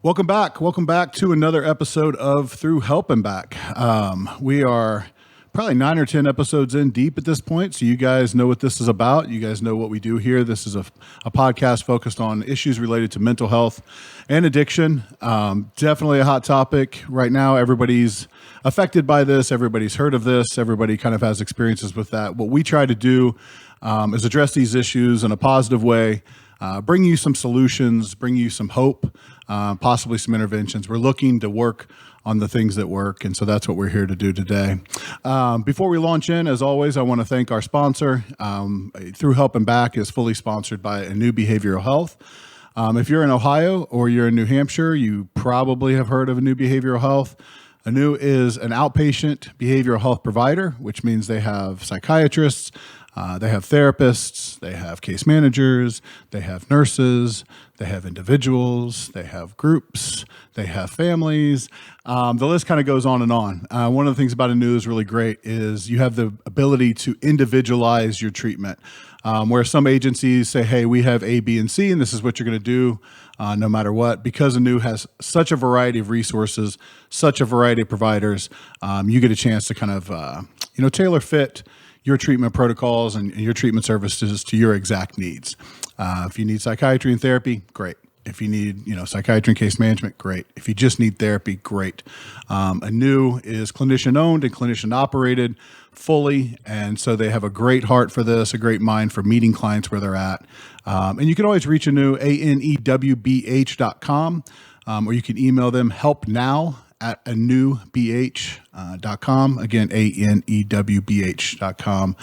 Welcome back. Welcome back to another episode of Through Help and Back. We are probably 9 or 10 episodes in deep at this point, so you guys know what this is about. You guys know what we do here. This is a podcast focused on issues related to mental health and addiction. Definitely a hot topic right now. Everybody's affected by this. Everybody's heard of this. Everybody kind of has experiences with that. What we try to do is address these issues in a positive way, bring you some solutions, bring you some hope, possibly some interventions. We're looking to work on the things that work, and so that's what we're here to do today. Before we launch in, as always, I want to thank our sponsor. Through Help and Back is fully sponsored by 𝐴𝐚 Behavioral Health. If you're in Ohio or you're in New Hampshire, you probably have heard of 𝐴𝐚 Behavioral Health. 𝐴𝐚 is an outpatient behavioral health provider, which means they have psychiatrists, they have therapists, they have case managers, they have nurses, they have individuals, they have groups, they have families. The list kind of goes on and on. One of the things about 𝐴𝐚 is really great is you have the ability to individualize your treatment. Where some agencies say, hey, we have A, B, and C, and this is what you're going to do no matter what. Because 𝐴𝐚 has such a variety of resources, such a variety of providers, you get a chance to kind of tailor fit your treatment protocols and your treatment services to your exact needs. If you need psychiatry and therapy, great. If you need, psychiatry and case management, great. If you just need therapy, great. 𝐴𝐚 is clinician owned and clinician operated fully. And so they have a great heart for this, a great mind for meeting clients where they're at. And you can always reach 𝐴𝐚, ANEWBH.com, or you can email them helpnow@𝐴𝐚BH.com. Again, ANEWBH.com.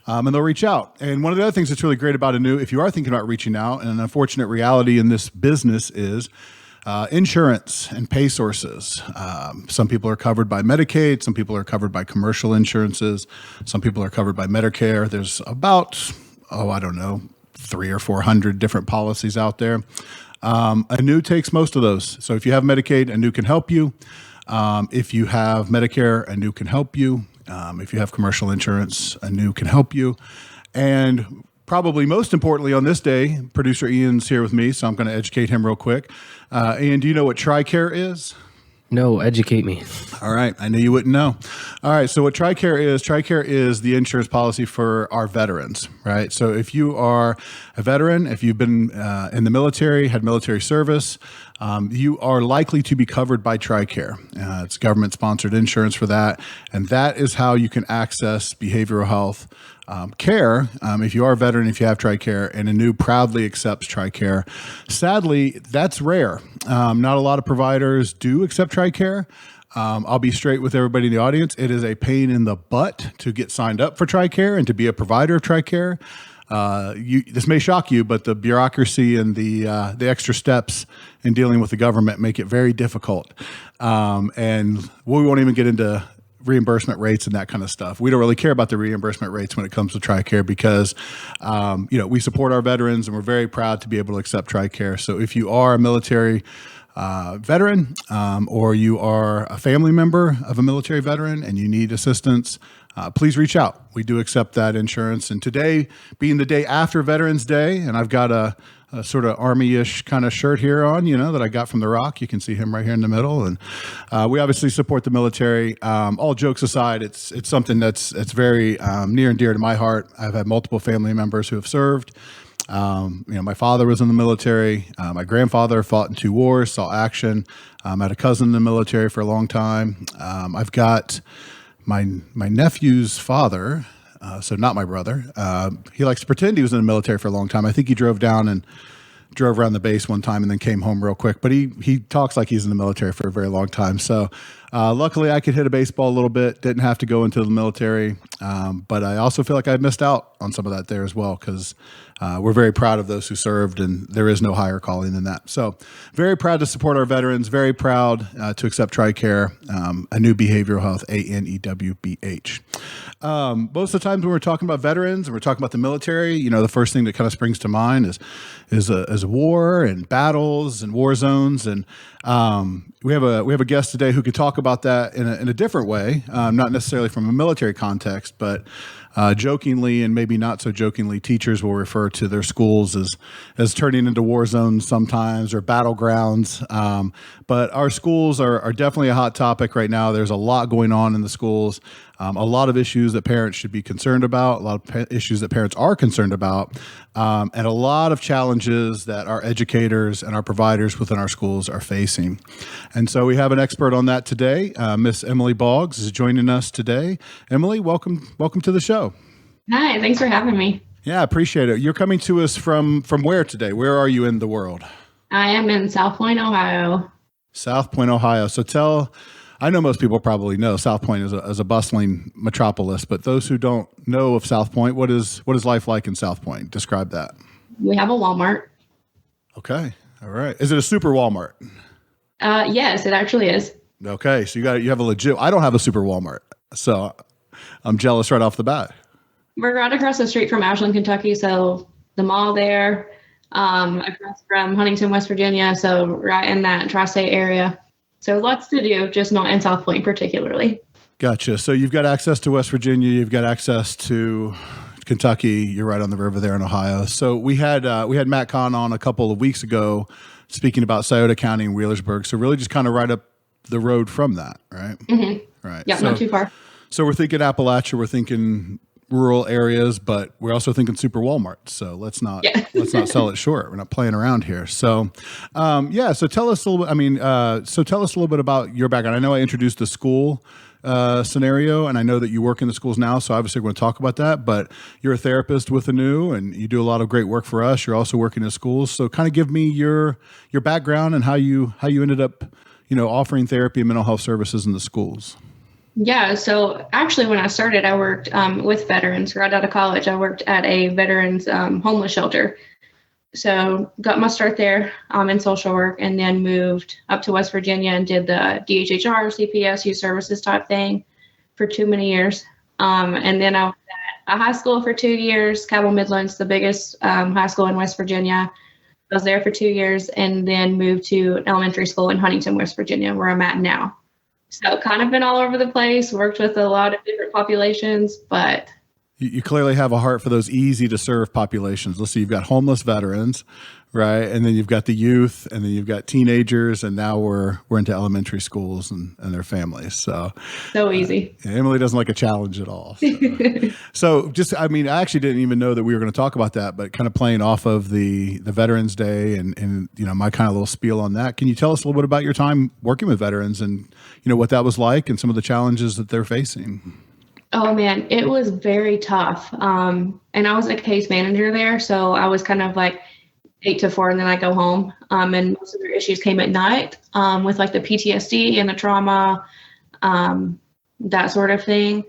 And they'll reach out. And one of the other things that's really great about 𝐴𝐚, if you are thinking about reaching out, and an unfortunate reality in this business is insurance and pay sources. Some people are covered by Medicaid. Some people are covered by commercial insurances. Some people are covered by Medicare. There's about, 300 or 400 different policies out there. 𝐴𝐚 takes most of those. So if you have Medicaid, 𝐴𝐚 can help you. If you have Medicare, 𝐴𝐚 can help you. If you have commercial insurance, 𝐴𝐚 can help you. And probably most importantly on this day, producer Ian's here with me, so I'm going to educate him real quick. Ian, do you know what TRICARE is? No, educate me. All right. I knew you wouldn't know. All right. So what TRICARE is the insurance policy for our veterans, right? So if you are a veteran, if you've been in the military, had military service, you are likely to be covered by TRICARE. It's government-sponsored insurance for that. And that is how you can access behavioral health care if you are a veteran, if you have TRICARE, and 𝐴𝐚 proudly accepts TRICARE. Sadly, that's rare. Not a lot of providers do accept TRICARE. I'll be straight with everybody in the audience. It is a pain in the butt to get signed up for TRICARE and to be a provider of TRICARE. This may shock you, but the bureaucracy and the extra steps in dealing with the government make it very difficult. And we won't even get into reimbursement rates and that kind of stuff. We don't really care about the reimbursement rates when it comes to TRICARE because, we support our veterans and we're very proud to be able to accept TRICARE. So if you are a military veteran or you are a family member of a military veteran and you need assistance, please reach out. We do accept that insurance. And today being the day after Veterans Day, and I've got a sort of Army-ish kind of shirt here on, that I got from The Rock. You can see him right here in the middle. And we obviously support the military. All jokes aside, it's something that's very near and dear to my heart. I've had multiple family members who have served. My father was in the military. My grandfather fought in 2 wars, saw action. I had a cousin in the military for a long time. I've got my nephew's father, so not my brother. He likes to pretend he was in the military for a long time. I think he drove down and drove around the base one time and then came home real quick. But he talks like he's in the military for a very long time. So luckily I could hit a baseball a little bit, didn't have to go into the military. But I also feel like I missed out on some of that there as well because we're very proud of those who served, and there is no higher calling than that. So very proud to support our veterans, very proud to accept TRICARE, 𝐴𝐚 Behavioral Health, ANEWBH. Most of the times when we're talking about veterans and we're talking about the military, the first thing that kind of springs to mind is a war and battles and war zones. And we have a guest today who could talk about that in a different way, not necessarily from a military context, but jokingly and maybe not so jokingly, teachers will refer to their schools as turning into war zones sometimes or battlegrounds. But our schools are definitely a hot topic right now. There's a lot going on in the schools, a lot of issues that parents should be concerned about, a lot of issues that parents are concerned about, and a lot of challenges that our educators and our providers within our schools are facing. And so we have an expert on that today. Miss Emily Boggs is joining us today. Emily, welcome to the show. Hi, thanks for having me. Yeah, appreciate it. You're coming to us from where today? Where are you in the world? I am in South Point, Ohio. South Point, Ohio. So I know most people probably know South Point is a bustling metropolis, but those who don't know of South Point, what is life like in South Point? Describe that. We have a Walmart. Okay. All right. Is it a super Walmart? Yes, it actually is. Okay. So you have a legit, I don't have a super Walmart, so I'm jealous right off the bat. We're right across the street from Ashland, Kentucky. So the mall there, across from Huntington, West Virginia. So right in that tri-state area. So lots to do, just not in South Point particularly. Gotcha. So you've got access to West Virginia. You've got access to Kentucky. You're right on the river there in Ohio. So we had Matt Kahn on a couple of weeks ago speaking about Scioto County and Wheelersburg. So really just kind of right up the road from that, right? Mm-hmm. Right. Yeah, so, not too far. So we're thinking Appalachia. We're thinking rural areas, but we're also thinking super Walmart. So let's not sell it short. We're not playing around here. So, So tell us a little bit. Tell us a little bit about your background. I know I introduced the school scenario, and I know that you work in the schools now. So obviously, we're going to talk about that. But you're a therapist with 𝐴𝐁, and you do a lot of great work for us. You're also working in schools. So kind of give me your background and how you ended up, offering therapy and mental health services in the schools. Yeah, so actually when I started, I worked with veterans. Right out of college, I worked at a veterans homeless shelter. So got my start there in social work, and then moved up to West Virginia and did the DHHR, CPS, youth services type thing for too many years. And then I was at a high school for 2 years, Cabell Midlands, the biggest high school in West Virginia. I was there for 2 years and then moved to an elementary school in Huntington, West Virginia, where I'm at now. So kind of been all over the place, worked with a lot of different populations, but you clearly have a heart for those easy to serve populations. Let's see, you've got homeless veterans, right? And then you've got the youth, and then you've got teenagers, and now we're into elementary schools and their families. So easy. Emily doesn't like a challenge at all. So I actually didn't even know that we were going to talk about that, but kind of playing off of the Veterans Day and my kind of little spiel on that. Can you tell us a little bit about your time working with veterans and what that was like and some of the challenges that they're facing? Oh man, it was very tough. And I was a case manager there. So I was kind of like 8 to 4 and then I go home. And most of their issues came at night with like the PTSD and the trauma, that sort of thing.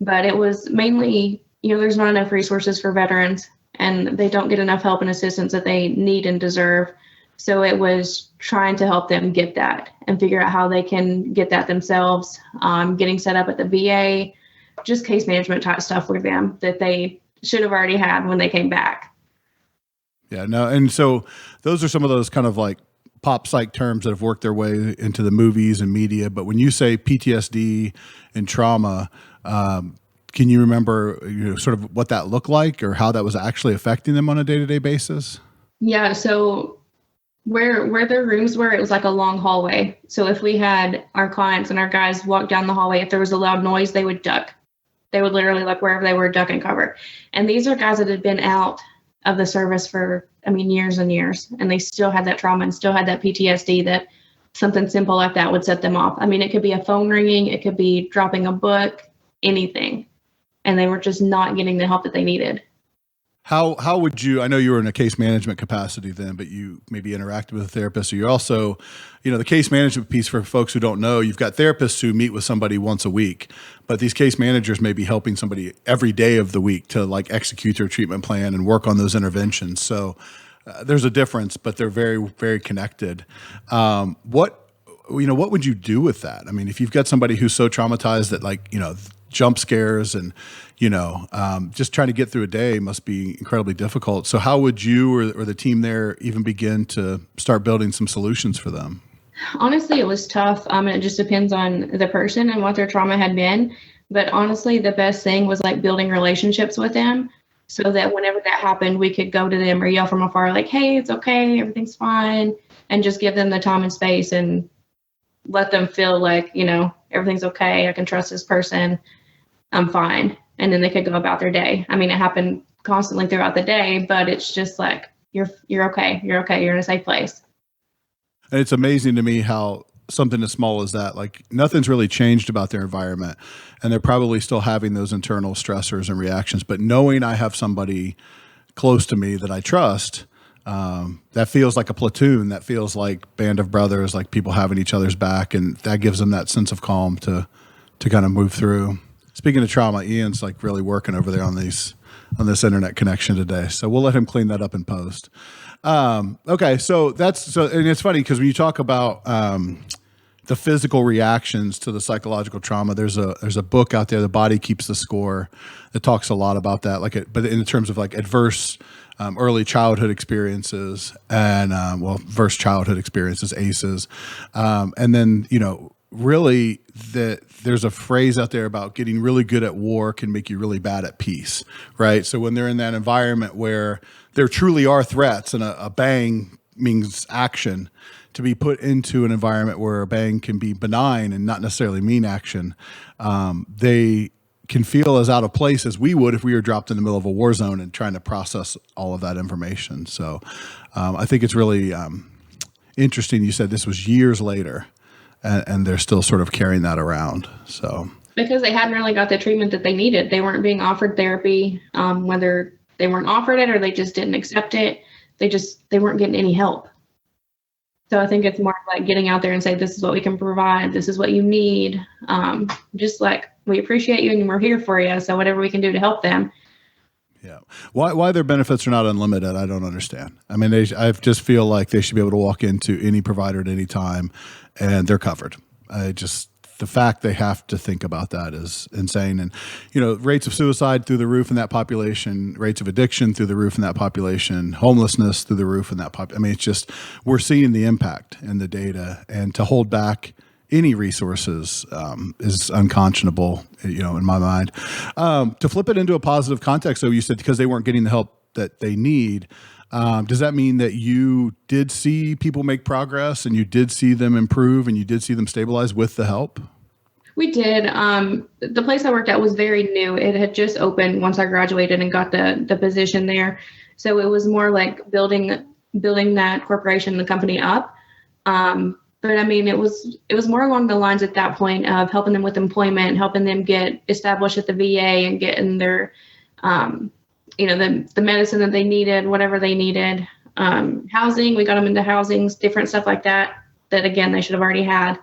But it was mainly, there's not enough resources for veterans and they don't get enough help and assistance that they need and deserve. So it was trying to help them get that and figure out how they can get that themselves, getting set up at the VA, just case management type stuff with them that they should have already had when they came back. Yeah, no. And so those are some of those kind of like pop psych terms that have worked their way into the movies and media. But when you say PTSD and trauma, can you remember sort of what that looked like or how that was actually affecting them on a day-to-day basis? Yeah. So where their rooms were, it was like a long hallway. So if we had our clients and our guys walk down the hallway, if there was a loud noise, they would duck. They would literally, like wherever they were, duck and cover. And these are guys that had been out of the service for, years and years, and they still had that trauma and still had that PTSD that something simple like that would set them off. It could be a phone ringing, it could be dropping a book, anything. And they were just not getting the help that they needed. How would you, I know you were in a case management capacity then, but you maybe interacted with a therapist. So you're also, the case management piece for folks who don't know, you've got therapists who meet with somebody once a week, but these case managers may be helping somebody every day of the week to like execute their treatment plan and work on those interventions. So there's a difference, but they're very, very connected. What would you do with that? If you've got somebody who's so traumatized that jump scares and, just trying to get through a day must be incredibly difficult. So how would you or the team there even begin to start building some solutions for them? Honestly, it was tough. It just depends on the person and what their trauma had been. But honestly, the best thing was like building relationships with them so that whenever that happened, we could go to them or yell from afar, like, hey, it's okay, everything's fine, and just give them the time and space and let them feel like, everything's okay. I can trust this person. I'm fine. And then they could go about their day. I mean, it happened constantly throughout the day, but it's just like, you're okay. You're okay. You're in a safe place. And it's amazing to me how something as small as that, like nothing's really changed about their environment, and they're probably still having those internal stressors and reactions. But knowing I have somebody close to me that I trust, that feels like a platoon, that feels like band of brothers, like people having each other's back, and that gives them that sense of calm to kind of move through. Speaking of trauma, Ian's like really working over there on this internet connection today, so we'll let him clean that up in post. Okay, so and it's funny because when you talk about the physical reactions to the psychological trauma, there's a book out there, The Body Keeps the Score, that talks a lot about that. But in terms of like adverse early childhood experiences and adverse childhood experiences, ACEs, and then really there's a phrase out there about getting really good at war can make you really bad at peace, right? So when they're in that environment where there truly are threats and a bang means action, to be put into an environment where a bang can be benign and not necessarily mean action, they can feel as out of place as we would if we were dropped in the middle of a war zone and trying to process all of that information. So I think it's really interesting. You said this was years later, and they're still sort of carrying that around. So because they hadn't really got the treatment that they needed. They weren't being offered therapy, whether they weren't offered it or they just didn't accept it. They weren't getting any help. So I think it's more like getting out there and say, this is what we can provide. This is what you need. Just like, we appreciate you and we're here for you. So whatever we can do to help them. Yeah. Why their benefits are not unlimited, I don't understand. I mean, I just feel like they should be able to walk into any provider at any time and they're covered. The fact they have to think about that is insane. And, rates of suicide through the roof in that population, rates of addiction through the roof in that population, homelessness through the roof in that population. I mean, it's just, we're seeing the impact in the data, and to hold back any resources is unconscionable, in my mind. To flip it into a positive context, so you said because they weren't getting the help that they need, does that mean that you did see people make progress and you did see them improve and you did see them stabilize with the help? We did. The place I worked at was very new. It had just opened once I graduated and got the position there. So it was more like building that corporation, the company up. But I mean, it was more along the lines at that point of helping them with employment, helping them get established at the VA and getting their, the medicine that they needed, whatever they needed. Housing, we got them into housings, different stuff like that again, they should have already had.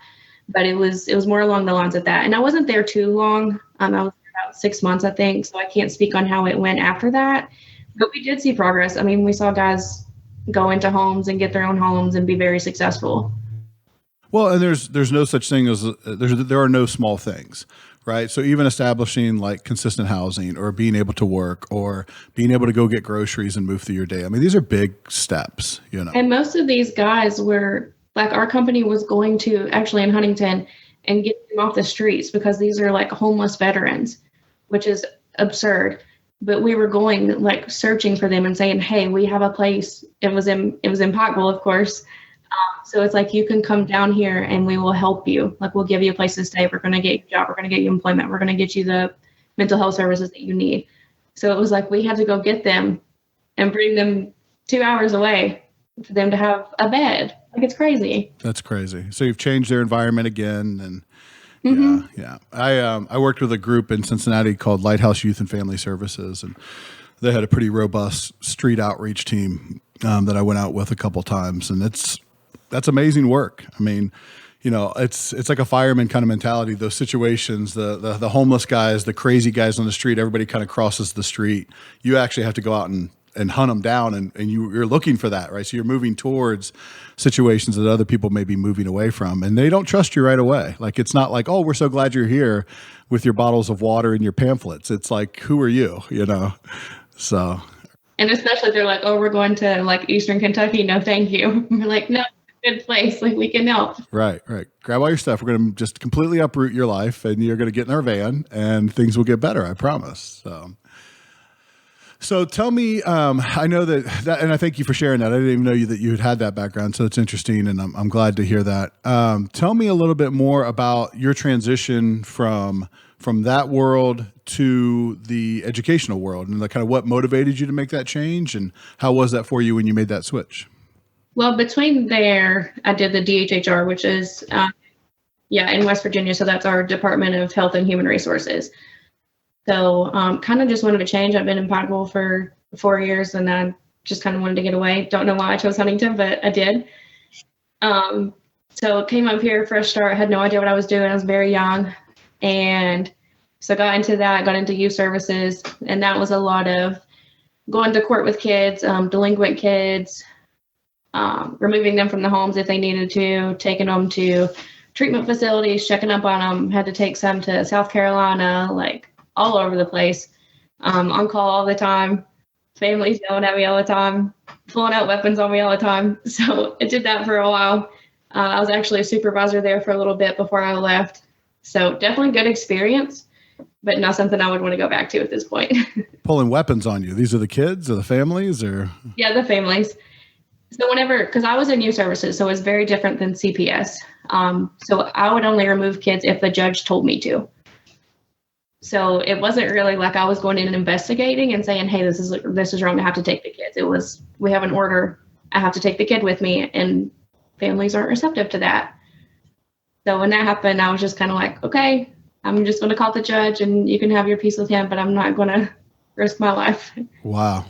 But it was more along the lines of that. And I wasn't there too long. I was there about 6 months, I think. So I can't speak on how it went after that. But we did see progress. I mean, we saw guys go into homes and get their own homes and be very successful. Well, and there's no such thing as there are no small things, right? So even establishing like consistent housing or being able to work or being able to go get groceries and move through your day. I mean, these are big steps, And most of these guys were like, our company was going to actually in Huntington and get them off the streets because these are like homeless veterans, which is absurd. But we were going like searching for them and saying, hey, we have a place. It was in Pikeville, of course. So it's like, you can come down here and we will help you. Like, we'll give you a place to stay. We're going to get you a job. We're going to get you employment. We're going to get you the mental health services that you need. So it was like, we had to go get them and bring them 2 hours away for them to have a bed. Like, it's crazy. That's crazy. So you've changed their environment again. And yeah. I worked with a group in Cincinnati called Lighthouse Youth and Family Services, and they had a pretty robust street outreach team that I went out with a couple times, and that's amazing work. I mean, it's like a fireman kind of mentality. Those situations, the homeless guys, the crazy guys on the street, everybody kind of crosses the street. You actually have to go out and hunt them down, and you're looking for that, right? So you're moving towards situations that other people may be moving away from, and they don't trust you right away. Like, it's not like, oh, we're so glad you're here with your bottles of water and your pamphlets. It's like, who are you, So. And especially if they're like, oh, we're going to like Eastern Kentucky. No, thank you. We're like, no, good place. Like we can help. Right. Grab all your stuff. We're going to just completely uproot your life, and you're going to get in our van, and things will get better. I promise. So tell me, I know that, and I thank you for sharing that. I didn't even know that you had that background, so it's interesting, and I'm glad to hear that. Tell me a little bit more about your transition from that world to the educational world, and kind of what motivated you to make that change, and how was that for you when you made that switch? Well, between there, I did the DHHR, which is, in West Virginia. So that's our Department of Health and Human Resources. So kind of just wanted to change. I've been in Pikeville for 4 years, and I just kind of wanted to get away. Don't know why I chose Huntington, but I did. So came up here, fresh start, had no idea what I was doing. I was very young. And so got into that, got into youth services. And that was a lot of going to court with kids, delinquent kids, removing them from the homes if they needed to, taking them to treatment facilities, checking up on them. Had to take some to South Carolina, like all over the place, on call all the time, families yelling at me all the time, pulling out weapons on me all the time. So I did that for a while. I was actually a supervisor there for a little bit before I left. So definitely good experience, but not something I would want to go back to at this point. Pulling weapons on you. These are the kids or the families, or? Yeah, the families. So because I was in youth services, so it's very different than CPS. So I would only remove kids if the judge told me to. So it wasn't really like I was going in and investigating and saying, hey, this is wrong, I have to take the kids. It was, we have an order, I have to take the kid with me, and families aren't receptive to that. So when that happened, I was just kind of like, okay, I'm just going to call the judge and you can have your peace with him, but I'm not going to risk my life. Wow.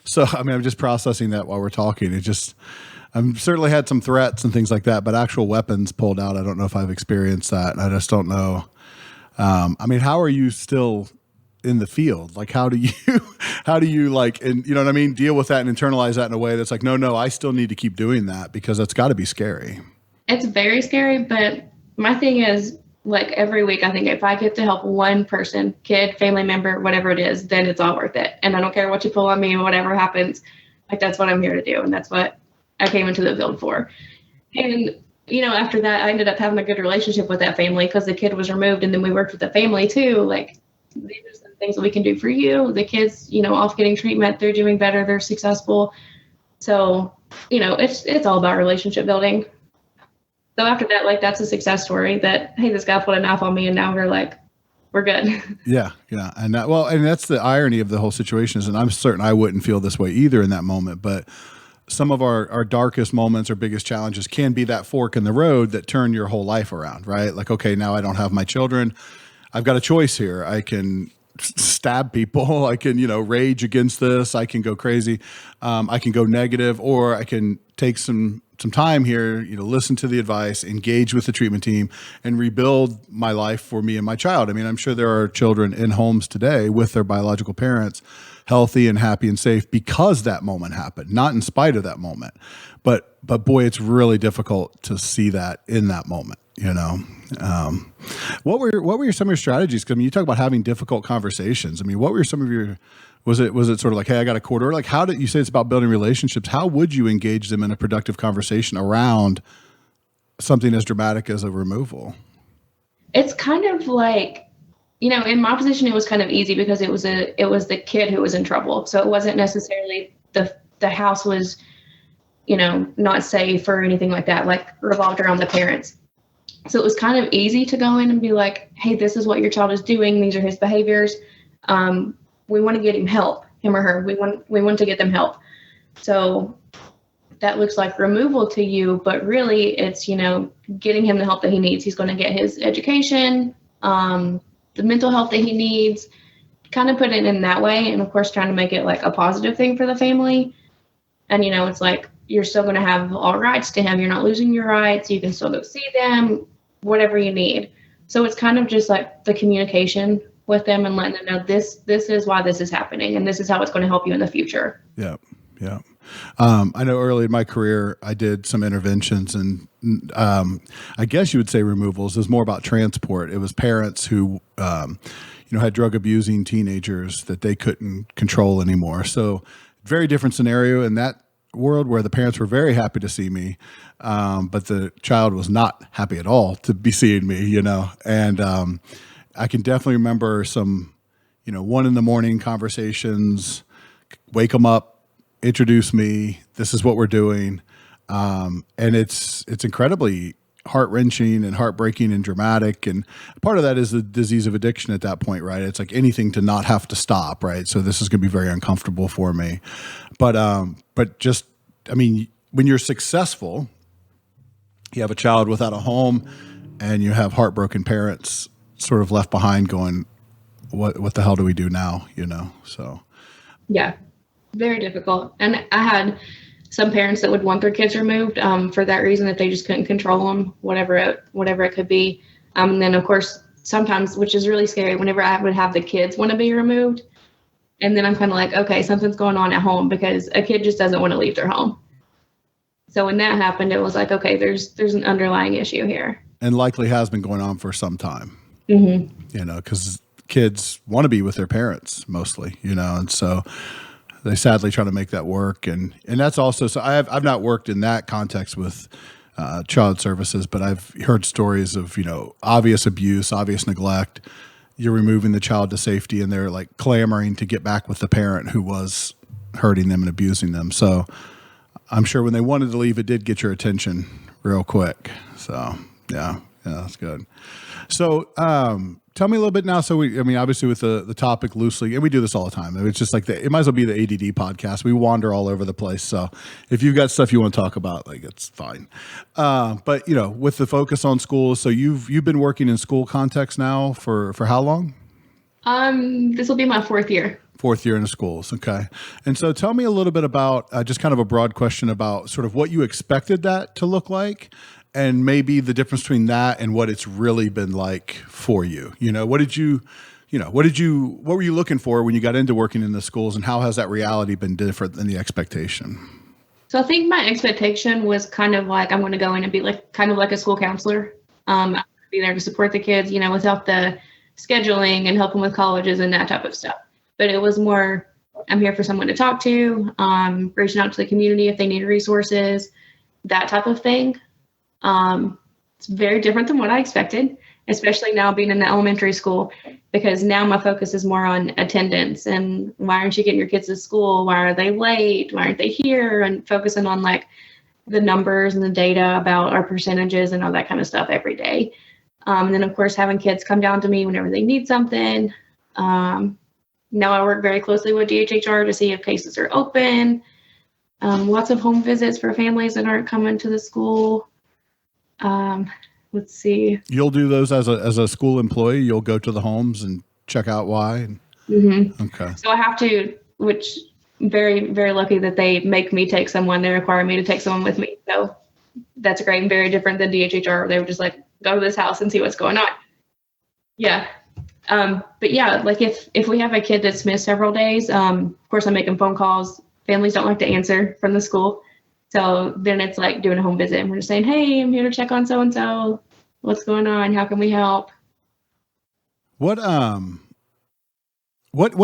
So, I mean, I'm just processing that while we're talking. I've certainly had some threats and things like that, but actual weapons pulled out, I don't know if I've experienced that. I just don't know. I mean, how are you still in the field? Like, how do you like, and you know what I mean? Deal with that and internalize that in a way that's like, no, I still need to keep doing that, because that's got to be scary. It's very scary, but my thing is, like, every week, I think if I get to help one person, kid, family member, whatever it is, then it's all worth it. And I don't care what you pull on me, whatever happens, like, that's what I'm here to do. And that's what I came into the field for. And, you know, after that, I ended up having a good relationship with that family because the kid was removed, and then we worked with the family too. Like, these are some things that we can do for you. The kids, you know, off getting treatment, they're doing better, they're successful. So, you know, it's all about relationship building. So after that, like, that's a success story that, hey, this guy pulled a knife on me, and now we're good. Yeah. And that's the irony of the whole situation is, and I'm certain I wouldn't feel this way either in that moment, but some of our darkest moments or biggest challenges can be that fork in the road that turn your whole life around, right? Like, okay, now I don't have my children. I've got a choice here. I can stab people. I can, rage against this. I can go crazy. I can go negative, or I can take some time here, listen to the advice, engage with the treatment team, and rebuild my life for me and my child. I mean, I'm sure there are children in homes today with their biological parents, healthy and happy and safe because that moment happened, not in spite of that moment. But boy, it's really difficult to see that in that moment, What were some of your strategies? 'Cause, I mean, you talk about having difficult conversations. I mean, what were some of your, was it sort of like, hey, I got a quarter? Like, how did you say it's about building relationships? How would you engage them in a productive conversation around something as dramatic as a removal? It's kind of like, in my position, it was kind of easy because it was the kid who was in trouble. So it wasn't necessarily the house was, not safe or anything like that, like revolved around the parents. So it was kind of easy to go in and be like, hey, this is what your child is doing. These are his behaviors. We want to get him help, him or her. We want to get them help. So that looks like removal to you, but really it's, getting him the help that he needs. He's going to get his education, the mental health that he needs, kind of put it in that way. And of course, trying to make it like a positive thing for the family. And, it's like, you're still going to have all rights to him. You're not losing your rights. You can still go see them, whatever you need. So it's kind of just like the communication with them and letting them know this is why this is happening, and this is how it's going to help you in the future. Yeah. I know early in my career, I did some interventions, and I guess you would say removals. It was more about transport. It was parents who, had drug abusing teenagers that they couldn't control anymore. So very different scenario. And that world where the parents were very happy to see me, but the child was not happy at all to be seeing me, and I can definitely remember some, 1 a.m. conversations, wake them up, introduce me, this is what we're doing. And it's incredibly heart-wrenching and heartbreaking and dramatic. And part of that is the disease of addiction at that point, right? It's like anything to not have to stop, right? So this is going to be very uncomfortable for me. But just, when you're successful, you have a child without a home and you have heartbroken parents sort of left behind going, what the hell do we do now? So. Yeah, very difficult. And I had some parents that would want their kids removed for that reason, that they just couldn't control them, whatever it could be. And then of course, sometimes, which is really scary, whenever I would have the kids want to be removed, and then I'm kind of like, okay, something's going on at home, because a kid just doesn't want to leave their home. So when that happened, it was like, okay, there's an underlying issue here. And likely has been going on for some time, mm-hmm. Because kids want to be with their parents mostly, and so they sadly try to make that work. And that's also, so I've not worked in that context with child services, but I've heard stories of, obvious abuse, obvious neglect. You're removing the child to safety and they're like clamoring to get back with the parent who was hurting them and abusing them. So I'm sure when they wanted to leave, it did get your attention real quick. So yeah, that's good. So, tell me a little bit now. So obviously with the topic loosely, and we do this all the time. It's just like it might as well be the ADD podcast. We wander all over the place. So if you've got stuff you want to talk about, like, it's fine. But with the focus on schools, so you've been working in school context now for how long? This will be my 4th year. 4th year in the schools. Okay. And so tell me a little bit about just kind of a broad question about sort of what you expected that to look like, and maybe the difference between that and what it's really been like for you. What were you looking for when you got into working in the schools, and how has that reality been different than the expectation? So I think my expectation was kind of like, I'm going to go in and be kind of like a school counselor. I'm going to be there to support the kids, without the scheduling and help them with colleges and that type of stuff. But it was more, I'm here for someone to talk to, reaching out to the community if they need resources, that type of thing. It's very different than what I expected, especially now being in the elementary school, because now my focus is more on attendance and why aren't you getting your kids to school? Why are they late? Why aren't they here? And focusing on like the numbers and the data about our percentages and all that kind of stuff every day. And then of course, having kids come down to me whenever they need something. Now I work very closely with DHHR to see if cases are open. Lots of home visits for families that aren't coming to the school. Let's see. You'll do those as a school employee. You'll go to the homes and check out why. Mm-hmm. Okay. So I have to, which very, very lucky that they make me take someone. They require me to take someone with me. So that's great and very different than DHHR. They were just like, go to this house and see what's going on. Yeah. But yeah, like if we have a kid that's missed several days, of course I'm making phone calls. Families don't like to answer from the school. So then it's like doing a home visit, and we're just saying, hey, I'm here to check on so-and-so. What's going on? How can we help? What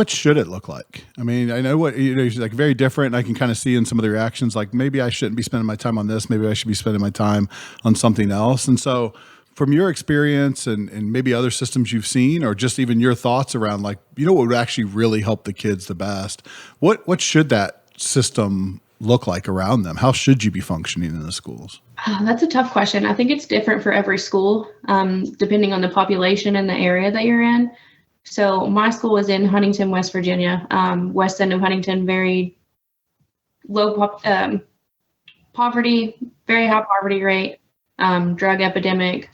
should it look like? I know it's like very different. I can kind of see in some of the reactions, like maybe I shouldn't be spending my time on this. Maybe I should be spending my time on something else. And so from your experience and maybe other systems you've seen, or just even your thoughts around like, what would actually really help the kids the best? What should that system look like around them? How should you be functioning in the schools? That's a tough question. I think it's different for every school, depending on the population and the area that you're in. So my school was in Huntington, West Virginia, west end of Huntington, very low poverty, very high poverty rate, drug epidemic,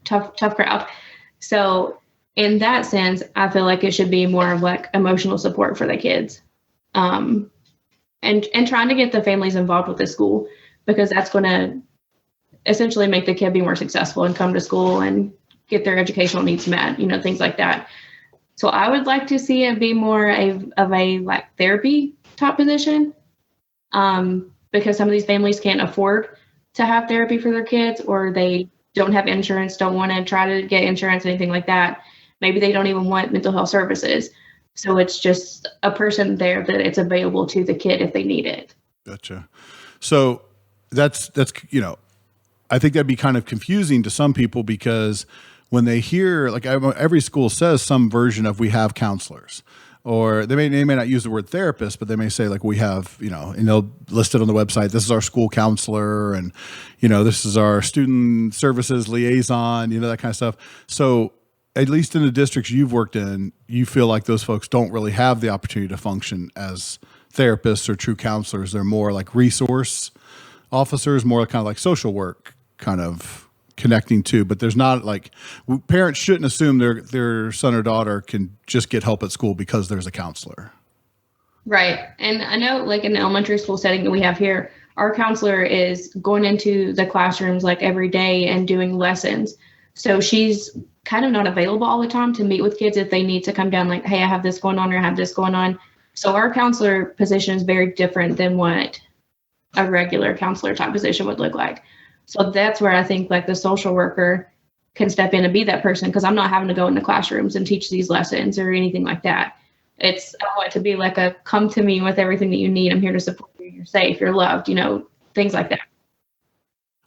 tough crowd. So in that sense, I feel like it should be more of like emotional support for the kids. And trying to get the families involved with the school, because that's going to essentially make the kid be more successful and come to school and get their educational needs met, things like that. So I would like to see it be more of a like therapy type position, because some of these families can't afford to have therapy for their kids, or they don't have insurance, don't want to try to get insurance, anything like that. Maybe they don't even want mental health services. So it's just a person there that it's available to the kid if they need it. Gotcha. So that's, I think that'd be kind of confusing to some people because when they hear, like every school says some version of we have counselors, or they may not use the word therapist, but they may say like we have, and they'll list it on the website. This is our school counselor, and this is our student services liaison, that kind of stuff. So at least in the districts you've worked in, you feel like those folks don't really have the opportunity to function as therapists or true counselors. They're more like resource officers, more kind of like social work kind of connecting to, but there's not like parents shouldn't assume their son or daughter can just get help at school because there's a counselor. Right. And I know like in the elementary school setting that we have here, our counselor is going into the classrooms like every day and doing lessons. So she's kind of not available all the time to meet with kids if they need to come down like, hey, I have this going on or I have this going on. So our counselor position is very different than what a regular counselor type position would look like. So that's where I think like the social worker can step in and be that person, because I'm not having to go in the classrooms and teach these lessons or anything like that. I want it to be like a come to me with everything that you need. I'm here to support you. You're safe. You're loved, things like that.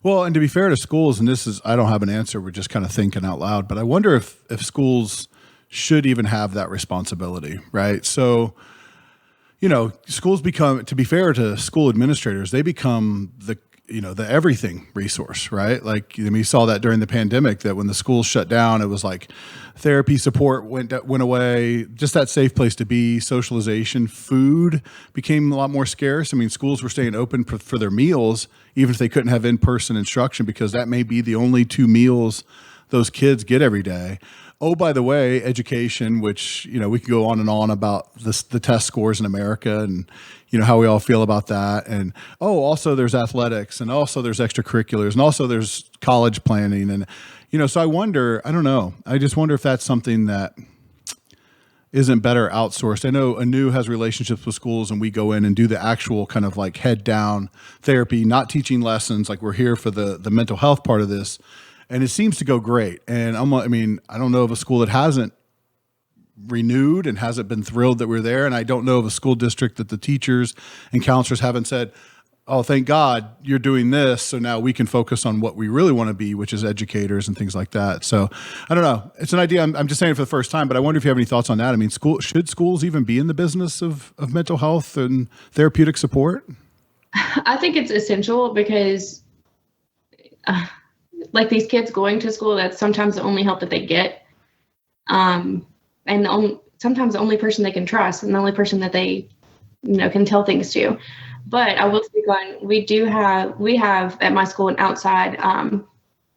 Well, and to be fair to schools, and I don't have an answer. We're just kind of thinking out loud, but I wonder if schools should even have that responsibility, right? So, schools become, to be fair to school administrators, they become the everything resource, right? Like we saw that during the pandemic, that when the schools shut down, it was like therapy support went away, just that safe place to be, socialization, food became a lot more scarce. I mean, schools were staying open for their meals, even if they couldn't have in-person instruction, because that may be the only 2 meals those kids get every day. Oh, by the way, education, which, we could go on and on about the test scores in America and, how we all feel about that. And, also there's athletics, and also there's extracurriculars, and also there's college planning. And, so I wonder, I don't know. I just wonder if that's something that isn't better outsourced. I know 𝐴NU has relationships with schools, and we go in and do the actual kind of like head down therapy, not teaching lessons. Like we're here for the mental health part of this. And it seems to go great. And I don't know of a school that hasn't renewed and hasn't been thrilled that we're there. And I don't know of a school district that the teachers and counselors haven't said, oh, thank God you're doing this, so now we can focus on what we really want to be, which is educators and things like that. So I don't know. It's an idea. I'm just saying it for the first time, but I wonder if you have any thoughts on that. I mean, should schools even be in the business of mental health and therapeutic support? I think it's essential because like these kids going to school, that's sometimes the only help that they get. And sometimes the only person they can trust and the only person that they, can tell things to. But I will speak on, we have at my school an outside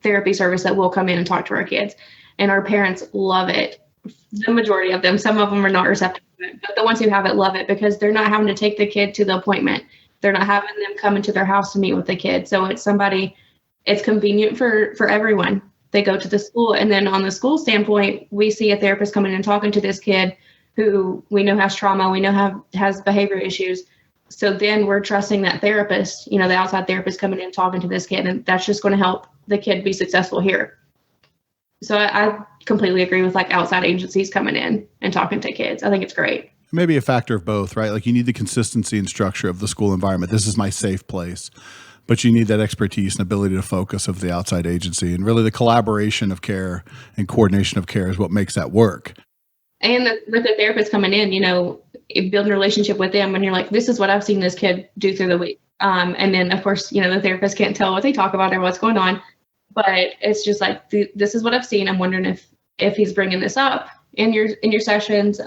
therapy service that will come in and talk to our kids, and our parents love it. The majority of them, some of them are not receptive to it, but the ones who have it love it because they're not having to take the kid to the appointment. They're not having them come into their house to meet with the kid. So it's convenient for everyone. They go to the school, and then on the school standpoint, we see a therapist coming in and talking to this kid who we know has trauma, we know has behavior issues. So then we're trusting that therapist, the outside therapist coming in and talking to this kid, and that's just going to help the kid be successful here. So I completely agree with like outside agencies coming in and talking to kids. I think it's great. Maybe a factor of both, right? Like you need the consistency and structure of the school environment. This is my safe place. But you need that expertise and ability to focus of the outside agency, and really the collaboration of care and coordination of care is what makes that work. And with the therapist coming in, building a relationship with them when you're like, this is what I've seen this kid do through the week. And then of course, the therapist can't tell what they talk about or what's going on, but it's just like, this is what I've seen. I'm wondering if he's bringing this up in your sessions.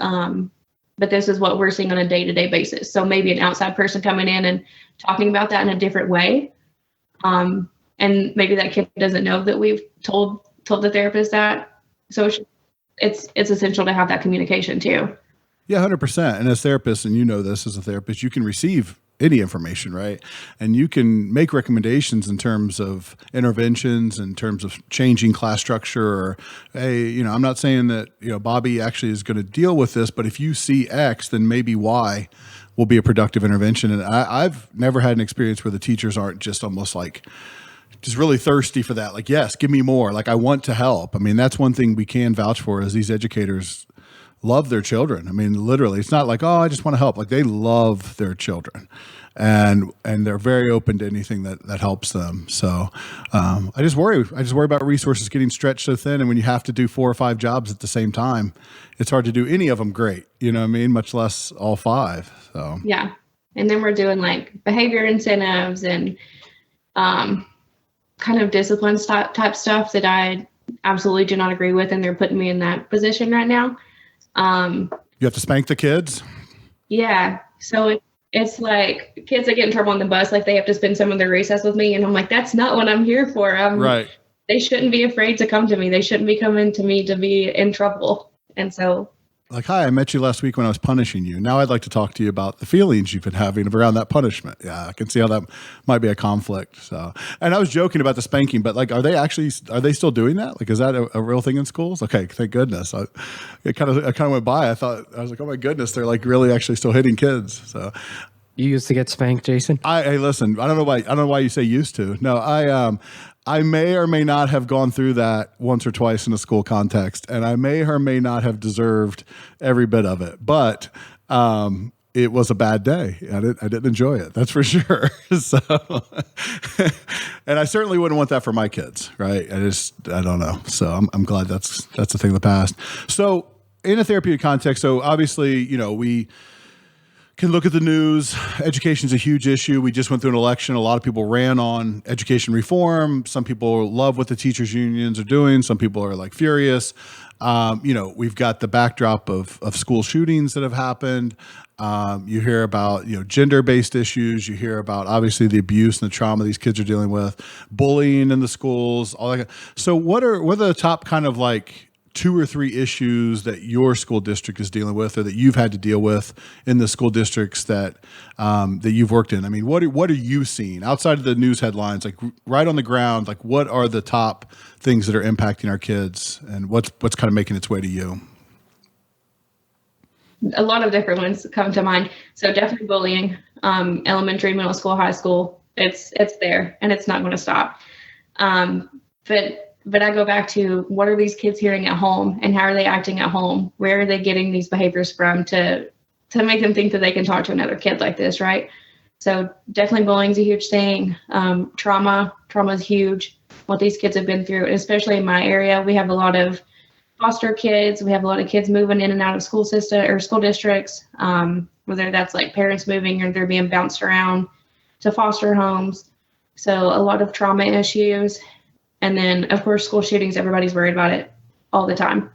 But this is what we're seeing on a day-to-day basis. So maybe an outside person coming in and talking about that in a different way. And maybe that kid doesn't know that we've told the therapist that. So it's essential to have that communication too. Yeah, 100%. And as therapists, and this as a therapist, you can receive any information, right? And you can make recommendations in terms of interventions, in terms of changing class structure, or, hey, I'm not saying that, Bobby actually is going to deal with this, but if you see X, then maybe Y will be a productive intervention. And I've never had an experience where the teachers aren't just almost like, just really thirsty for that. Like, yes, give me more. Like, I want to help. I mean, that's one thing we can vouch for is these educators love their children. I mean, literally, it's not like, oh, I just want to help. Like, they love their children, and they're very open to anything that helps them. So I just worry about resources getting stretched so thin. And when you have to do 4 or 5 jobs at the same time, it's hard to do any of them great. You know what I mean? Much less all 5. So Yeah. And then we're doing like behavior incentives and kind of discipline type stuff that I absolutely do not agree with. And they're putting me in that position right now. you have to spank the kids. Yeah. So it's like kids that get in trouble on the bus, like they have to spend some of their recess with me. And I'm like, that's not what I'm here for. Right. They shouldn't be afraid to come to me. They shouldn't be coming to me to be in trouble. And so, Like, hi, I met you last week when I was punishing you. Now I'd like to talk to you about the feelings you've been having around that punishment. Yeah, I can see how that might be a conflict. So, and I was joking about the spanking, but like, are they still doing that? Like, is that a real thing in schools? Okay, thank goodness. I kind of went by. I was like, oh my goodness, they're like really actually still hitting kids. So, You used to get spanked, Jason? hey, listen, I don't know why you say used to. No, I may or may not have gone through that once or twice in a school context, and I may or may not have deserved every bit of it. But it was a bad day. I didn't enjoy it. That's for sure. So, and I certainly wouldn't want that for my kids, right? I don't know. So I'm glad that's a thing of the past. So in a therapeutic context, so obviously, we can look at the news. Education is a huge issue. We just went through an election. A lot of people ran on education reform. Some people love what the teachers unions are doing. Some people are like furious. We've got the backdrop of school shootings that have happened. You hear about, gender-based issues. You hear about obviously the abuse and the trauma these kids are dealing with, bullying in the schools, all that. So what are the top kind of like 2 or 3 issues that your school district is dealing with, or that you've had to deal with in the school districts that you've worked in? I mean, what are you seeing outside of the news headlines, like right on the ground? Like, what are the top things that are impacting our kids, and what's kind of making its way to you? a lot of different ones come to mind. So definitely bullying, elementary, middle school, high school. It's there, and it's not going to stop. But I go back to, what are these kids hearing at home, and how are they acting at home? Where are they getting these behaviors from to make them think that they can talk to another kid like this, right? So definitely bullying is a huge thing. Trauma is huge. What these kids have been through, and especially in my area, we have a lot of foster kids. We have a lot of kids moving in and out of school system or school districts, whether that's like parents moving or they're being bounced around to foster homes. So a lot of trauma issues. And then, of course, school shootings, everybody's worried about it all the time.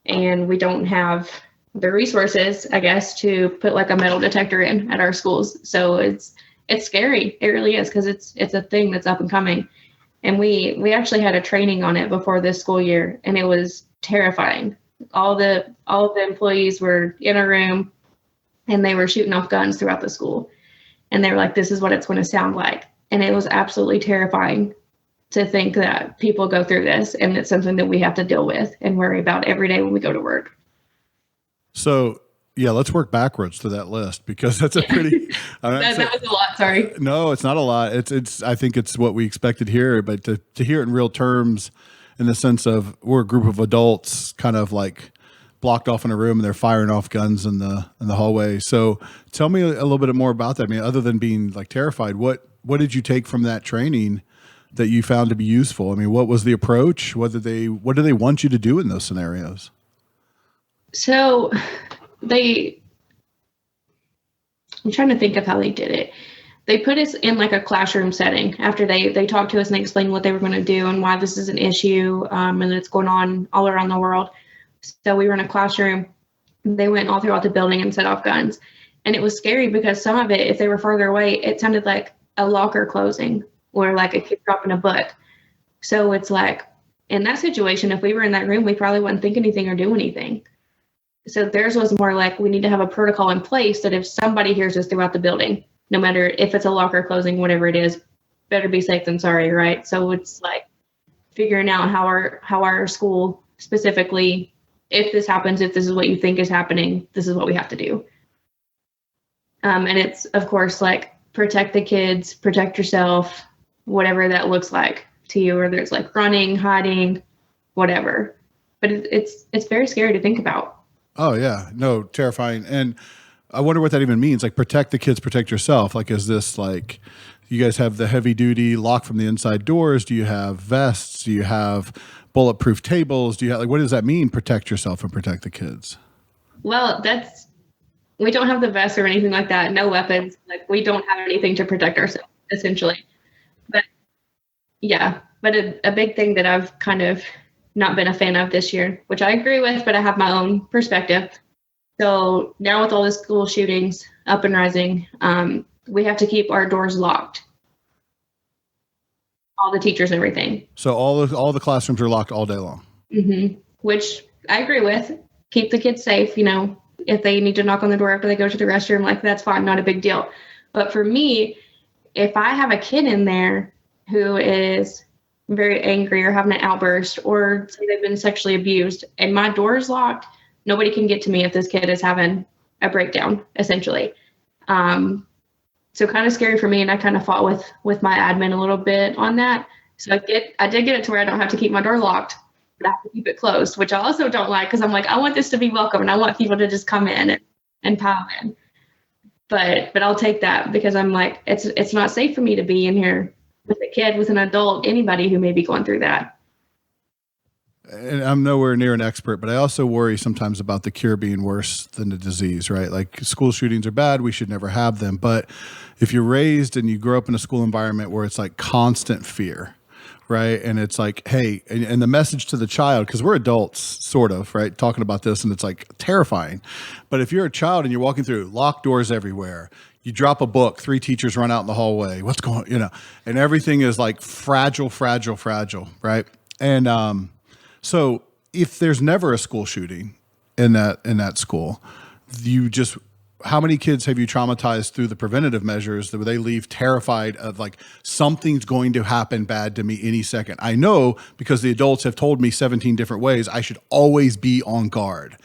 And we don't have the resources, I guess, to put like a metal detector in at our schools. So it's scary. It really is, because it's a thing that's up and coming. And we actually had a training on it before this school year, and it was terrifying. All the employees were in a room, and they were shooting off guns throughout the school. And they were like, this is what it's going to sound like. And it was absolutely terrifying to think that people go through this, and it's something that we have to deal with and worry about every day when we go to work. So yeah, let's work backwards to that list, because that's a pretty, that was a lot. Sorry. No, it's not a lot. I think it's what we expected here, but to hear it in real terms, in the sense of we're a group of adults kind of like blocked off in a room and they're firing off guns in the hallway. So tell me a little bit more about that. I mean, other than being like terrified, what did you take from that training that you found to be useful? I mean, what was the approach? What do they want you to do in those scenarios? So I'm trying to think of how they did it. They put us in like a classroom setting after they talked to us and they explained what they were going to do and why this is an issue, and it's going on all around the world. So we were in a classroom. They went all throughout the building and set off guns. And it was scary because some of it, if they were further away, it sounded like a locker closing or like a kid dropping a book. So it's like, in that situation, if we were in that room, we probably wouldn't think anything or do anything. So theirs was more like, we need to have a protocol in place that if somebody hears us throughout the building, no matter if it's a locker closing, whatever it is, better be safe than sorry, right? So it's like figuring out how our school specifically, if this happens, if this is what you think is happening, this is what we have to do. And it's, of course, like protect the kids, protect yourself, whatever that looks like to you, whether it's like running, hiding, whatever. But it's very scary to think about. Oh yeah, no, terrifying. And I wonder what that even means. Like protect the kids, protect yourself. Like, is this like, you guys have the heavy duty lock from the inside doors? Do you have vests? Do you have bulletproof tables? Do you have, like, what does that mean? Protect yourself and protect the kids. Well, we don't have the vest or anything like that. No weapons. Like we don't have anything to protect ourselves, essentially. But yeah, but a big thing that I've kind of not been a fan of this year, which I agree with, but I have my own perspective. So now with all the school shootings up and rising, we have to keep our doors locked. All the teachers and everything. So all the classrooms are locked all day long. Mm-hmm. Which I agree with. Keep the kids safe, you know. If they need to knock on the door after they go to the restroom, like that's fine, not a big deal. But for me, if I have a kid in there who is very angry or having an outburst or say they've been sexually abused and my door is locked, nobody can get to me if this kid is having a breakdown, essentially. So kind of scary for me, and I kind of fought with my admin a little bit on that. So I did get it to where I don't have to keep my door locked, but I have to keep it closed, which I also don't like because I'm like, I want this to be welcome and I want people to just come in and pile in. But I'll take that because I'm like, it's not safe for me to be in here with a kid, with an adult, anybody who may be going through that. And I'm nowhere near an expert, but I also worry sometimes about the cure being worse than the disease, right? Like school shootings are bad. We should never have them. But if you're raised and you grow up in a school environment where it's like constant fear, right? And it's like, hey, and the message to the child, because we're adults, sort of, right? Talking about this, and it's like terrifying. But if you're a child and you're walking through locked doors everywhere, you drop a book, 3 teachers run out in the hallway, what's going, and everything is like fragile, right? And, so if there's never a school shooting in that school, how many kids have you traumatized through the preventative measures that they leave terrified of like something's going to happen bad to me any second? I know because the adults have told me 17 different ways I should always be on guard,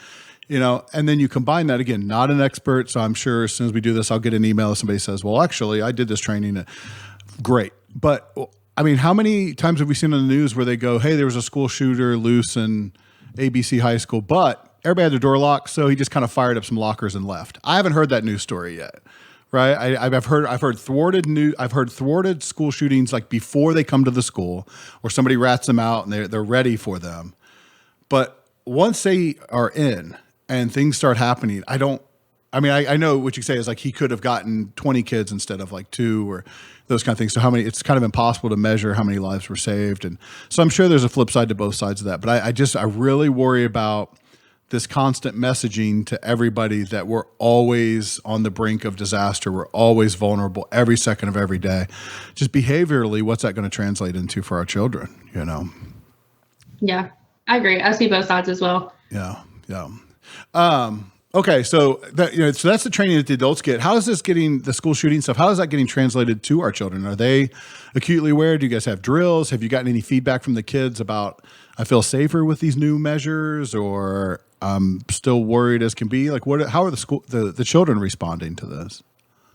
and then you combine that again, not an expert. So I'm sure as soon as we do this, I'll get an email if somebody says, well, actually I did this training. Great. But I mean, how many times have we seen on the news where they go, hey, there was a school shooter loose in ABC High School, but everybody had their door locked, so he just kind of fired up some lockers and left. I haven't heard that news story yet, right? I've heard thwarted school shootings like before they come to the school, or somebody rats them out and they're ready for them. But once they are in and things start happening, I know what you say is like he could have gotten 20 kids instead of like 2 or those kind of things. So it's kind of impossible to measure how many lives were saved. And so I'm sure there's a flip side to both sides of that. But I really worry about this constant messaging to everybody that we're always on the brink of disaster. We're always vulnerable every second of every day. Just behaviorally, what's that going to translate into for our children, Yeah, I agree. I see both sides as well. Yeah. Okay, so so that's the training that the adults get. How is this getting the school shooting stuff? How is that getting translated to our children? Are they acutely aware? Do you guys have drills? Have you gotten any feedback from the kids about, I feel safer with these new measures, or I'm still worried as can be? Like, how are the children responding to this?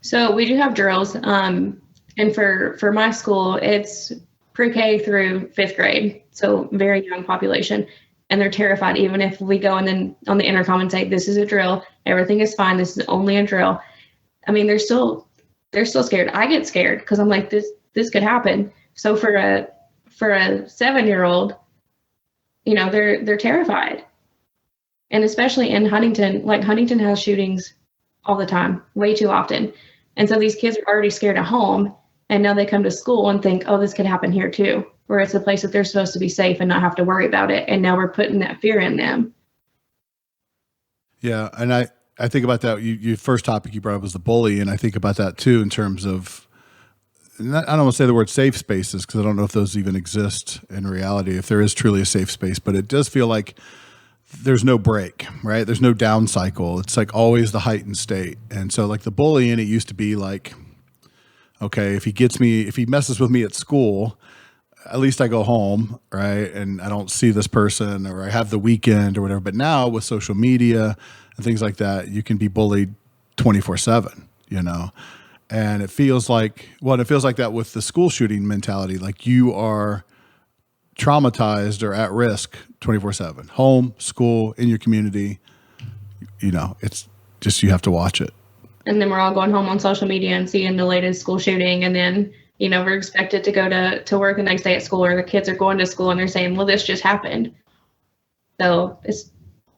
So we do have drills, and for my school, it's pre-K through 5th grade, so very young population. And they're terrified, even if we go and then on the intercom and say, this is a drill, everything is fine, this is only a drill. I mean, they're still scared. I get scared because I'm like, this could happen. So for a 7-year-old, they're terrified. And especially in Huntington, like Huntington has shootings all the time, way too often. And so these kids are already scared at home, and now they come to school and think, oh, this could happen here too, where it's a place that they're supposed to be safe and not have to worry about it. And now we're putting that fear in them. Yeah. And I think about that. Your first topic you brought up was the bully. And I think about that too, in terms of, I don't want to say the word safe spaces, because I don't know if those even exist in reality, if there is truly a safe space, but it does feel like there's no break, right? There's no down cycle. It's like always the heightened state. And so like the bullying, it used to be like, okay, if he messes with me at school, at least I go home, right? And I don't see this person, or I have the weekend or whatever. But now with social media and things like that, you can be bullied 24/7, and it feels like that with the school shooting mentality, like you are traumatized or at risk 24/7, home, school, in your community, it's just, you have to watch it. And then we're all going home on social media and seeing the latest school shooting. And then, we're expected to go to work the next day at school, or the kids are going to school and they're saying, well, this just happened. So it's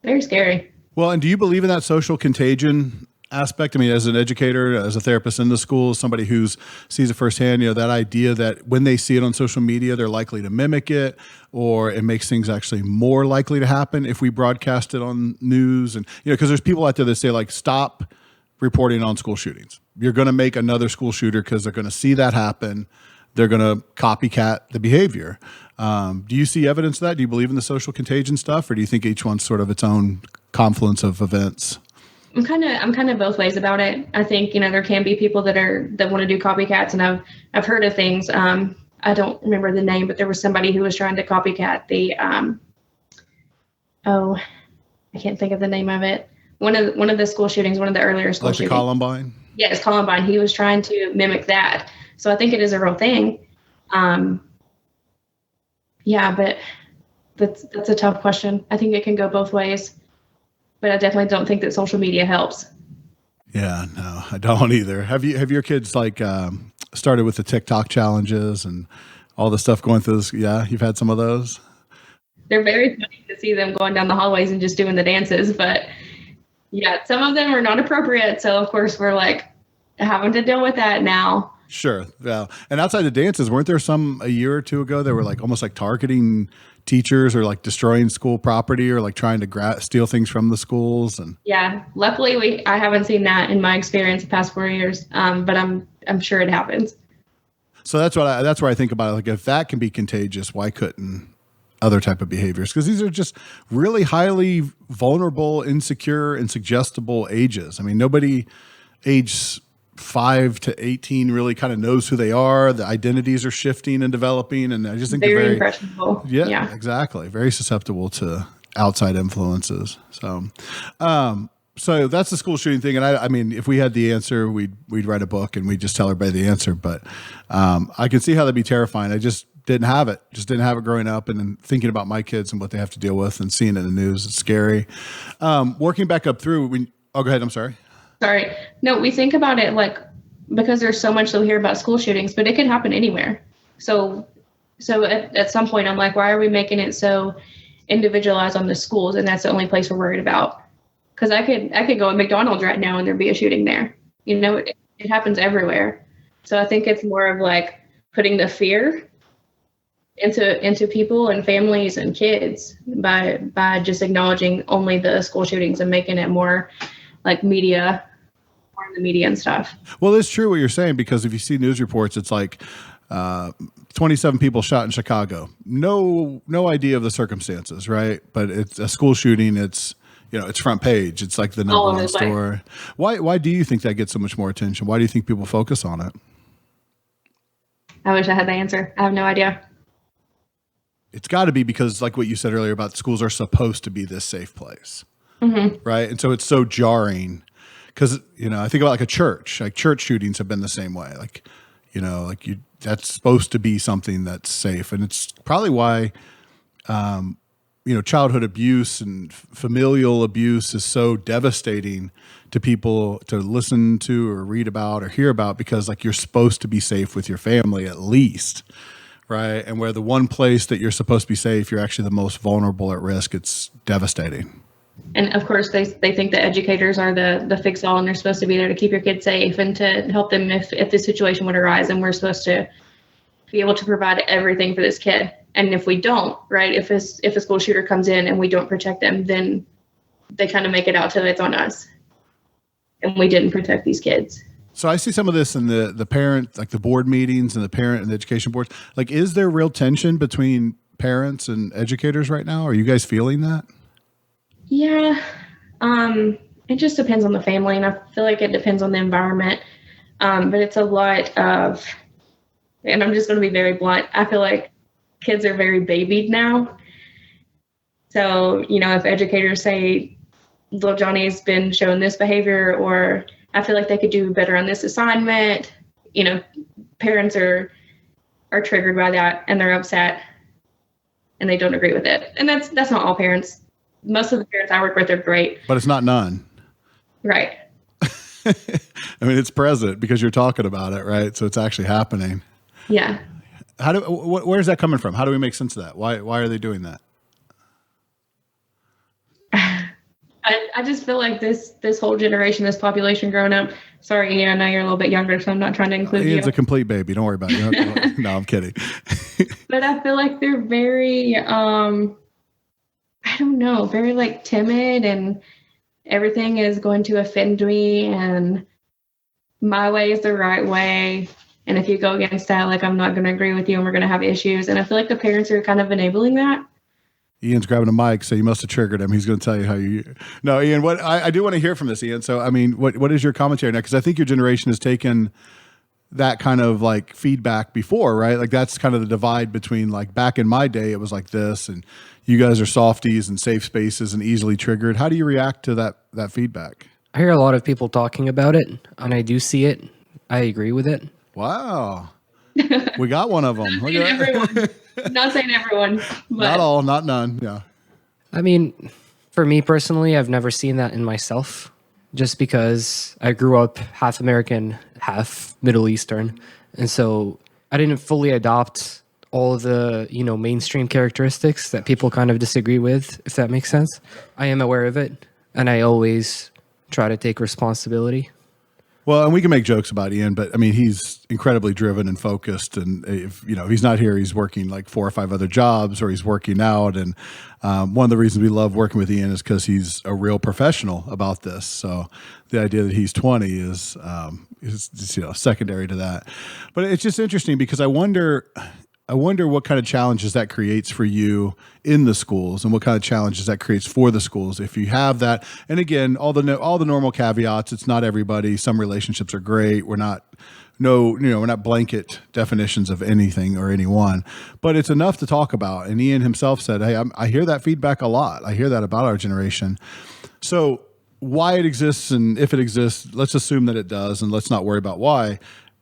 very scary. Well, and do you believe in that social contagion aspect? I mean, as an educator, as a therapist in the school, somebody who sees it firsthand, that idea that when they see it on social media, they're likely to mimic it, or it makes things actually more likely to happen if we broadcast it on news. And, because there's people out there that say, like, stop reporting on school shootings. You're going to make another school shooter because they're going to see that happen. They're going to copycat the behavior. Do you see evidence of that? Do you believe in the social contagion stuff, or do you think each one's sort of its own confluence of events? I'm kind of both ways about it. I think, there can be people that want to do copycats, and I've heard of things. I don't remember the name, but there was somebody who was trying to copycat the I can't think of the name of it. One of the school shootings, one of the earlier school shootings. Like the Columbine? Yes, Columbine. He was trying to mimic that. So I think it is a real thing. Yeah, but that's a tough question. I think it can go both ways, but I definitely don't think that social media helps. Yeah, no, I don't either. Have your kids started with the TikTok challenges and all the stuff going through this? Yeah, you've had some of those? They're very funny to see them going down the hallways and just doing the dances, but yeah, some of them are not appropriate. So of course we're like having to deal with that now. Sure. Yeah. And outside the dances, weren't there some a year or two ago that were like almost like targeting teachers, or like destroying school property, or like trying to steal things from the schools? And yeah, luckily I haven't seen that in my experience the past 4 years. But I'm sure it happens. So that's where I think about it. Like, if that can be contagious, why couldn't other type of behaviors? Because these are just really highly vulnerable, insecure, and suggestible ages. I mean, nobody age 5 to 18 really kind of knows who they are. The identities are shifting and developing, and I just think very they're very impressionable. Yeah, exactly. Very susceptible to outside influences. So that's the school shooting thing. And I mean, if we had the answer, we'd write a book and we'd just tell everybody the answer. But I can see how that'd be terrifying. I just didn't have it. Just didn't have it growing up, and then thinking about my kids and what they have to deal with and seeing it in the news. It's scary. Working back up through, go ahead. I'm sorry. Sorry. No, we think about it like, because there's so much that we hear about school shootings, but it can happen anywhere. So at some point I'm like, why are we making it so individualized on the schools? And that's the only place we're worried about. Because I could go at McDonald's right now and there'd be a shooting there. It happens everywhere. So I think it's more of like putting the fear into people and families and kids by just acknowledging only the school shootings and making it more like media, more in the media and stuff. Well, it's true what you're saying, because if you see news reports, it's like 27 people shot in Chicago. No idea of the circumstances, right? But it's a school shooting. It's it's front page. It's like the number one story. Why do you think that gets so much more attention? Why do you think people focus on it? I wish I had the answer. I have no idea. It's got to be because, like what you said earlier, about schools are supposed to be this safe place. Mm-hmm. Right. And so it's so jarring because, I think about like a church, like church shootings have been the same way. Like, that's supposed to be something that's safe. And it's probably why, childhood abuse and familial abuse is so devastating to people to listen to or read about or hear about, because like you're supposed to be safe with your family at least. Right. And where the one place that you're supposed to be safe, you're actually the most vulnerable at risk. It's devastating. And of course, they think that educators are the fix all, and they're supposed to be there to keep your kids safe and to help them if the situation would arise. And we're supposed to be able to provide everything for this kid. And if we don't, right, if a school shooter comes in and we don't protect them, then they kind of make it out to it's on us, and we didn't protect these kids. So I see some of this in the parent, like the board meetings and the parent and the education boards. Like, is there real tension between parents and educators right now? Are you guys feeling that? Yeah, it just depends on the family, and I feel like it depends on the environment. But it's a lot of, and I'm just going to be very blunt, I feel like kids are very babied now. So, if educators say, little Johnny's been shown this behavior, or I feel like they could do better on this assignment, parents are triggered by that, and they're upset, and they don't agree with it. And that's not all parents. most of the parents I work with are great. But it's not none. Right. I mean, it's present because you're talking about it, right? So it's actually happening. Yeah. Where's that coming from? How do we make sense of that? Why are they doing that? I just feel like this whole generation, this population growing up. Sorry, Ian, I know you're a little bit younger, so I'm not trying to include Ian's you. a complete baby. Don't worry about it. No, I'm kidding. But I feel like they're very, I don't know, very like timid, and everything is going to offend me, and my way is the right way. And if you go against that, like, I'm not going to agree with you, and we're going to have issues. And I feel like the parents are kind of enabling that. Ian's grabbing a mic, so you must have triggered him. He's going to tell you how you. No, Ian. What I do want to hear from this, Ian. So, I mean, what is your commentary now? Because I think your generation has taken that kind of like feedback before, right? Like that's kind of the divide between like back in my day, it was like this, and you guys are softies and safe spaces and easily triggered. How do you react to that feedback? I hear a lot of people talking about it, and I do see it. I agree with it. Wow. We got one of them. Look at that. Everyone. Not saying everyone, but Not all, not none. Yeah. I mean, for me personally, I've never seen that in myself, just because I grew up half American, half Middle Eastern. And so I didn't fully adopt all of the, mainstream characteristics that people kind of disagree with, if that makes sense. I am aware of it, and I always try to take responsibility. Well, and we can make jokes about Ian, but I mean, he's incredibly driven and focused. And if he's not here, he's working like 4 or 5 other jobs, or he's working out. And one of the reasons we love working with Ian is because he's a real professional about this. So the idea that he's 20 is secondary to that. But it's just interesting because I wonder what kind of challenges that creates for you in the schools, and what kind of challenges that creates for the schools if you have that. And again, all the normal caveats. It's not everybody. Some relationships are great. We're not blanket definitions of anything or anyone, but it's enough to talk about. And Ian himself said, "Hey, I hear that feedback a lot. I hear that about our generation." So why it exists, and if it exists, let's assume that it does, and let's not worry about why.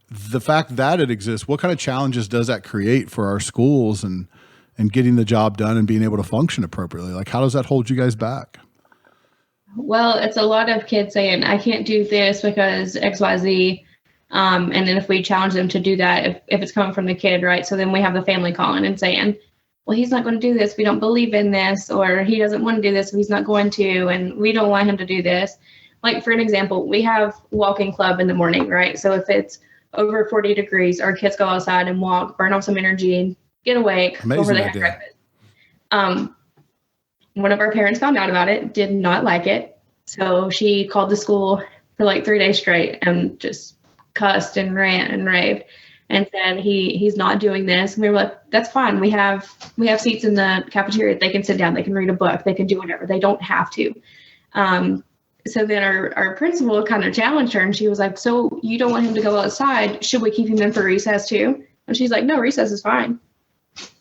The fact that it exists, what kind of challenges does that create for our schools and getting the job done and being able to function appropriately? Like, how does that hold you guys back? Well, it's a lot of kids saying, I can't do this because XYZ. And then if we challenge them to do that, if it's coming from the kid, right? So then we have the family calling and saying, well, he's not going to do this. We don't believe in this, or he doesn't want to do this. He's not going to, and we don't want him to do this. Like, for an example, we have walking club in the morning, right? So if it's over 40 degrees, our kids go outside and walk, burn off some energy, get awake. Amazing idea. One of our parents found out about it, did not like it. So she called the school for like 3 days straight and just cussed and rant and raved and said he's not doing this. And we were like, that's fine. We have seats in the cafeteria. They can sit down. They can read a book. They can do whatever. They don't have to. So then our principal kind of challenged her, and she was like, so you don't want him to go outside? Should we keep him in for recess too? And she's like, no, recess is fine.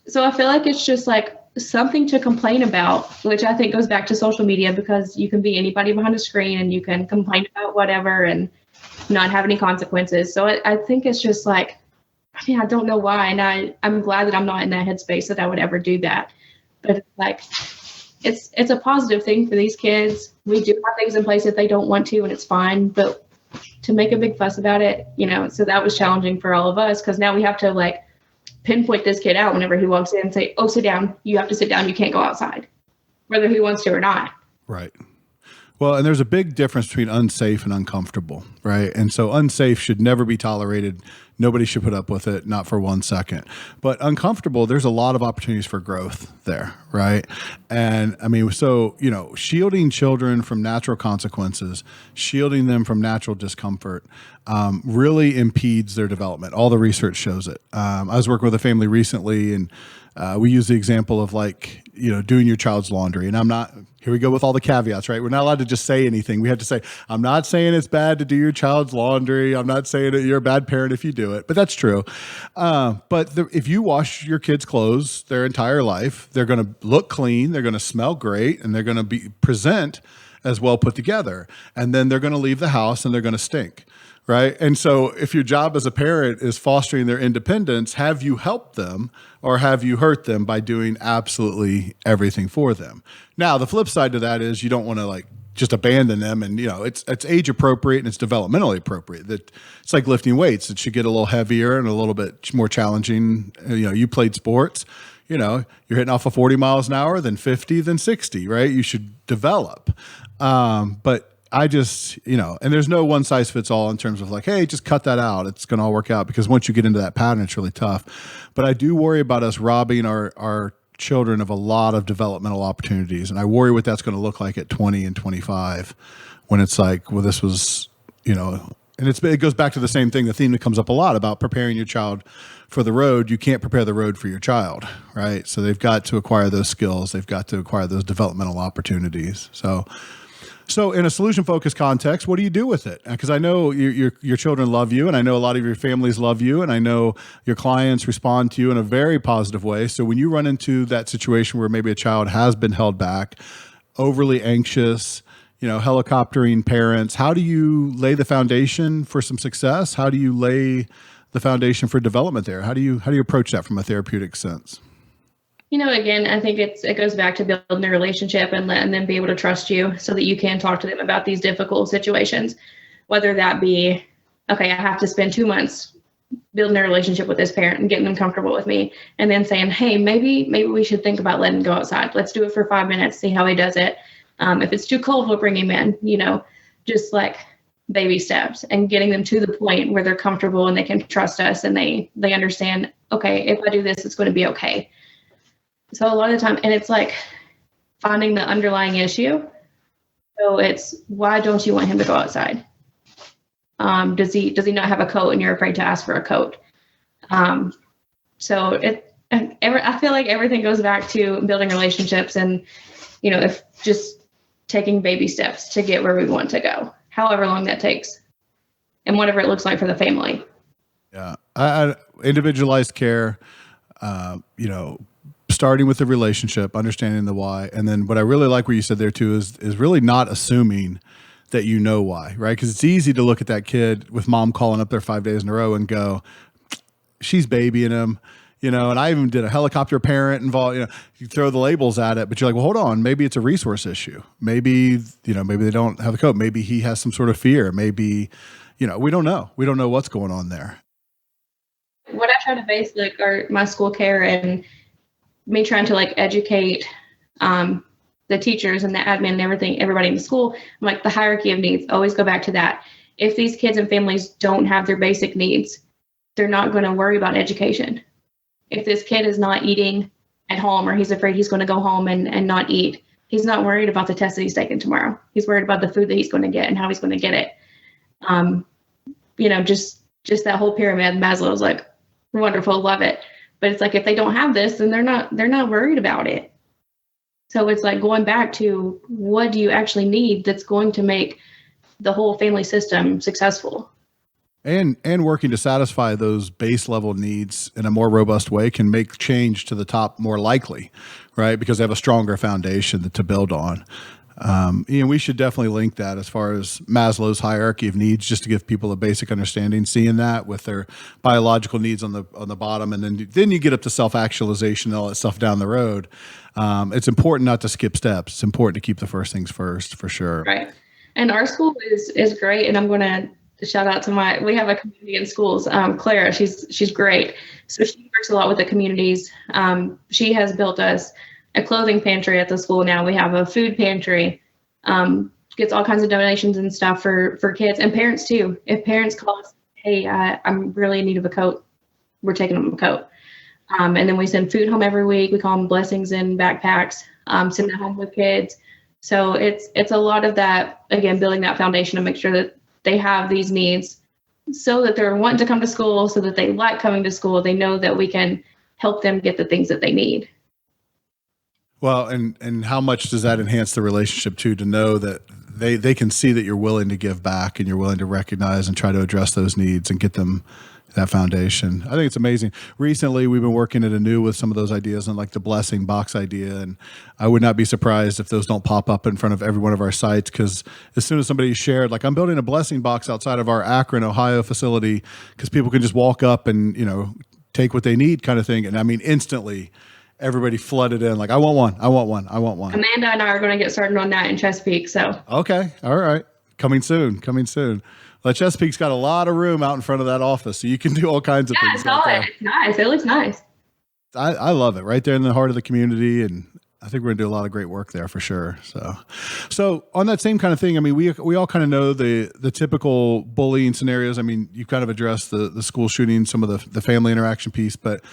So I feel like it's just like something to complain about, which I think goes back to social media, because you can be anybody behind a screen and you can complain about whatever and not have any consequences. So I think it's just like, I don't know why. And I'm glad that I'm not in that headspace that I would ever do that. But it's like, it's a positive thing for these kids. We do have things in place that they don't want to, and it's fine. But to make a big fuss about it, so that was challenging for all of us, because now we have to like pinpoint this kid out whenever he walks in and say, oh, sit down. You have to sit down. You can't go outside, whether he wants to or not. Right. Well, and there's a big difference between unsafe and uncomfortable, right? And so unsafe should never be tolerated. Nobody should put up with it, not for 1 second. But uncomfortable, there's a lot of opportunities for growth there, right? And I mean, so, shielding children from natural consequences, shielding them from natural discomfort, really impedes their development. All the research shows it. I was working with a family recently, and we use the example of like, doing your child's laundry. And here we go with all the caveats, right? We're not allowed to just say anything. We have to say, I'm not saying it's bad to do your child's laundry. I'm not saying that you're a bad parent if you do it, but that's true. If you wash your kids' clothes their entire life, they're going to look clean, they're going to smell great, and they're going to present as well put together. And then they're going to leave the house and they're going to stink. right? And so if your job as a parent is fostering their independence, have you helped them or have you hurt them by doing absolutely everything for them? Now, the flip side to that is you don't want to like just abandon them, and it's age appropriate and it's developmentally appropriate. That it's like lifting weights. It should get a little heavier and a little bit more challenging. You played sports, you're hitting off of 40 miles an hour, then 50, then 60, right? You should develop. But I just, and there's no one size fits all in terms of like, hey, just cut that out. It's going to all work out, because once you get into that pattern, it's really tough. But I do worry about us robbing our children of a lot of developmental opportunities. And I worry what that's going to look like at 20 and 25 when it's like, well, this was, and it goes back to the same thing, the theme that comes up a lot about preparing your child for the road. You can't prepare the road for your child, right? So they've got to acquire those skills. They've got to acquire those developmental opportunities. So in a solution-focused context, what do you do with it? Because I know your children love you, and I know a lot of your families love you, and I know your clients respond to you in a very positive way. So when you run into that situation where maybe a child has been held back, overly anxious, helicoptering parents, how do you lay the foundation for some success? How do you lay the foundation for development there? How do you approach that from a therapeutic sense? Again, I think it goes back to building a relationship and letting them be able to trust you so that you can talk to them about these difficult situations, whether that be, okay, I have to spend 2 months building a relationship with this parent and getting them comfortable with me, and then saying, hey, maybe we should think about letting him go outside. Let's do it for 5 minutes, see how he does it. If it's too cold, we'll bring him in, just like baby steps, and getting them to the point where they're comfortable and they can trust us, and they understand, okay, if I do this, it's going to be okay. So a lot of the time, and it's like finding the underlying issue. So it's, why don't you want him to go outside? Does he not have a coat and you're afraid to ask for a coat? So I feel like everything goes back to building relationships, and if just taking baby steps to get where we want to go, however long that takes, and whatever it looks like for the family. Yeah, individualized care. Starting with the relationship, understanding the why. And then what I really like what you said there too is really not assuming that you know why, right? Because it's easy to look at that kid with mom calling up there 5 days in a row and go, she's babying him, and I even did a helicopter parent involved, you throw the labels at it, but you're like, well, hold on, maybe it's a resource issue. Maybe, maybe they don't have a coat. Maybe he has some sort of fear. Maybe, we don't know. We don't know what's going on there. What I try to base my school care and me trying to educate the teachers and the admin and everybody in the school, I'm like, the hierarchy of needs, always go back to that. If these kids and families don't have their basic needs, they're not going to worry about education. If this kid is not eating at home, or he's afraid he's going to go home and not eat, he's not worried about the test that he's taking tomorrow. He's worried about the food that he's going to get and how he's going to get it. Just that whole pyramid, Maslow's like, wonderful, love it. But it's like, if they don't have this, then they're not worried about it. So it's like going back to, what do you actually need that's going to make the whole family system successful? And working to satisfy those base level needs in a more robust way can make change to the top more likely, right? Because they have a stronger foundation to build on. We should definitely link that as far as Maslow's hierarchy of needs, just to give people a basic understanding, seeing that with their biological needs on the bottom. And then you get up to self-actualization and all that stuff down the road. It's important not to skip steps. It's important to keep the first things first, for sure. Right. And our school is great. And I'm going to shout out to we have a community in schools. Clara, she's great. So she works a lot with the communities. She has built us a clothing pantry at the school. Now we have a food pantry, gets all kinds of donations and stuff for kids and parents too. If parents call us, hey, I'm really in need of a coat, we're taking them a coat. And then we send food home every week. We call them blessings in backpacks, send that home with kids. So it's a lot of that, again, building that foundation to make sure that they have these needs so that they're wanting to come to school, so that they like coming to school. They know that we can help them get the things that they need. Well, and how much does that enhance the relationship too, to know that they can see that you're willing to give back and you're willing to recognize and try to address those needs and get them that foundation. I think it's amazing. Recently, we've been working at anew with some of those ideas and like the blessing box idea. And I would not be surprised if those don't pop up in front of every one of our sites, because as soon as somebody shared, like, I'm building a blessing box outside of our Akron, Ohio facility, because people can just walk up and, take what they need kind of thing. And I mean, instantly everybody flooded in like, I want one. Amanda and I are going to get started on that in Chesapeake. So, okay. All right. Coming soon. Well, Chesapeake's got a lot of room out in front of that office, so you can do all kinds of things. I saw it. It's nice. It looks nice. I love it. Right there in the heart of the community, and I think we're going to do a lot of great work there for sure. So on that same kind of thing, I mean, we all kind of know the typical bullying scenarios. I mean, you kind of addressed the school shooting, some of the family interaction piece, but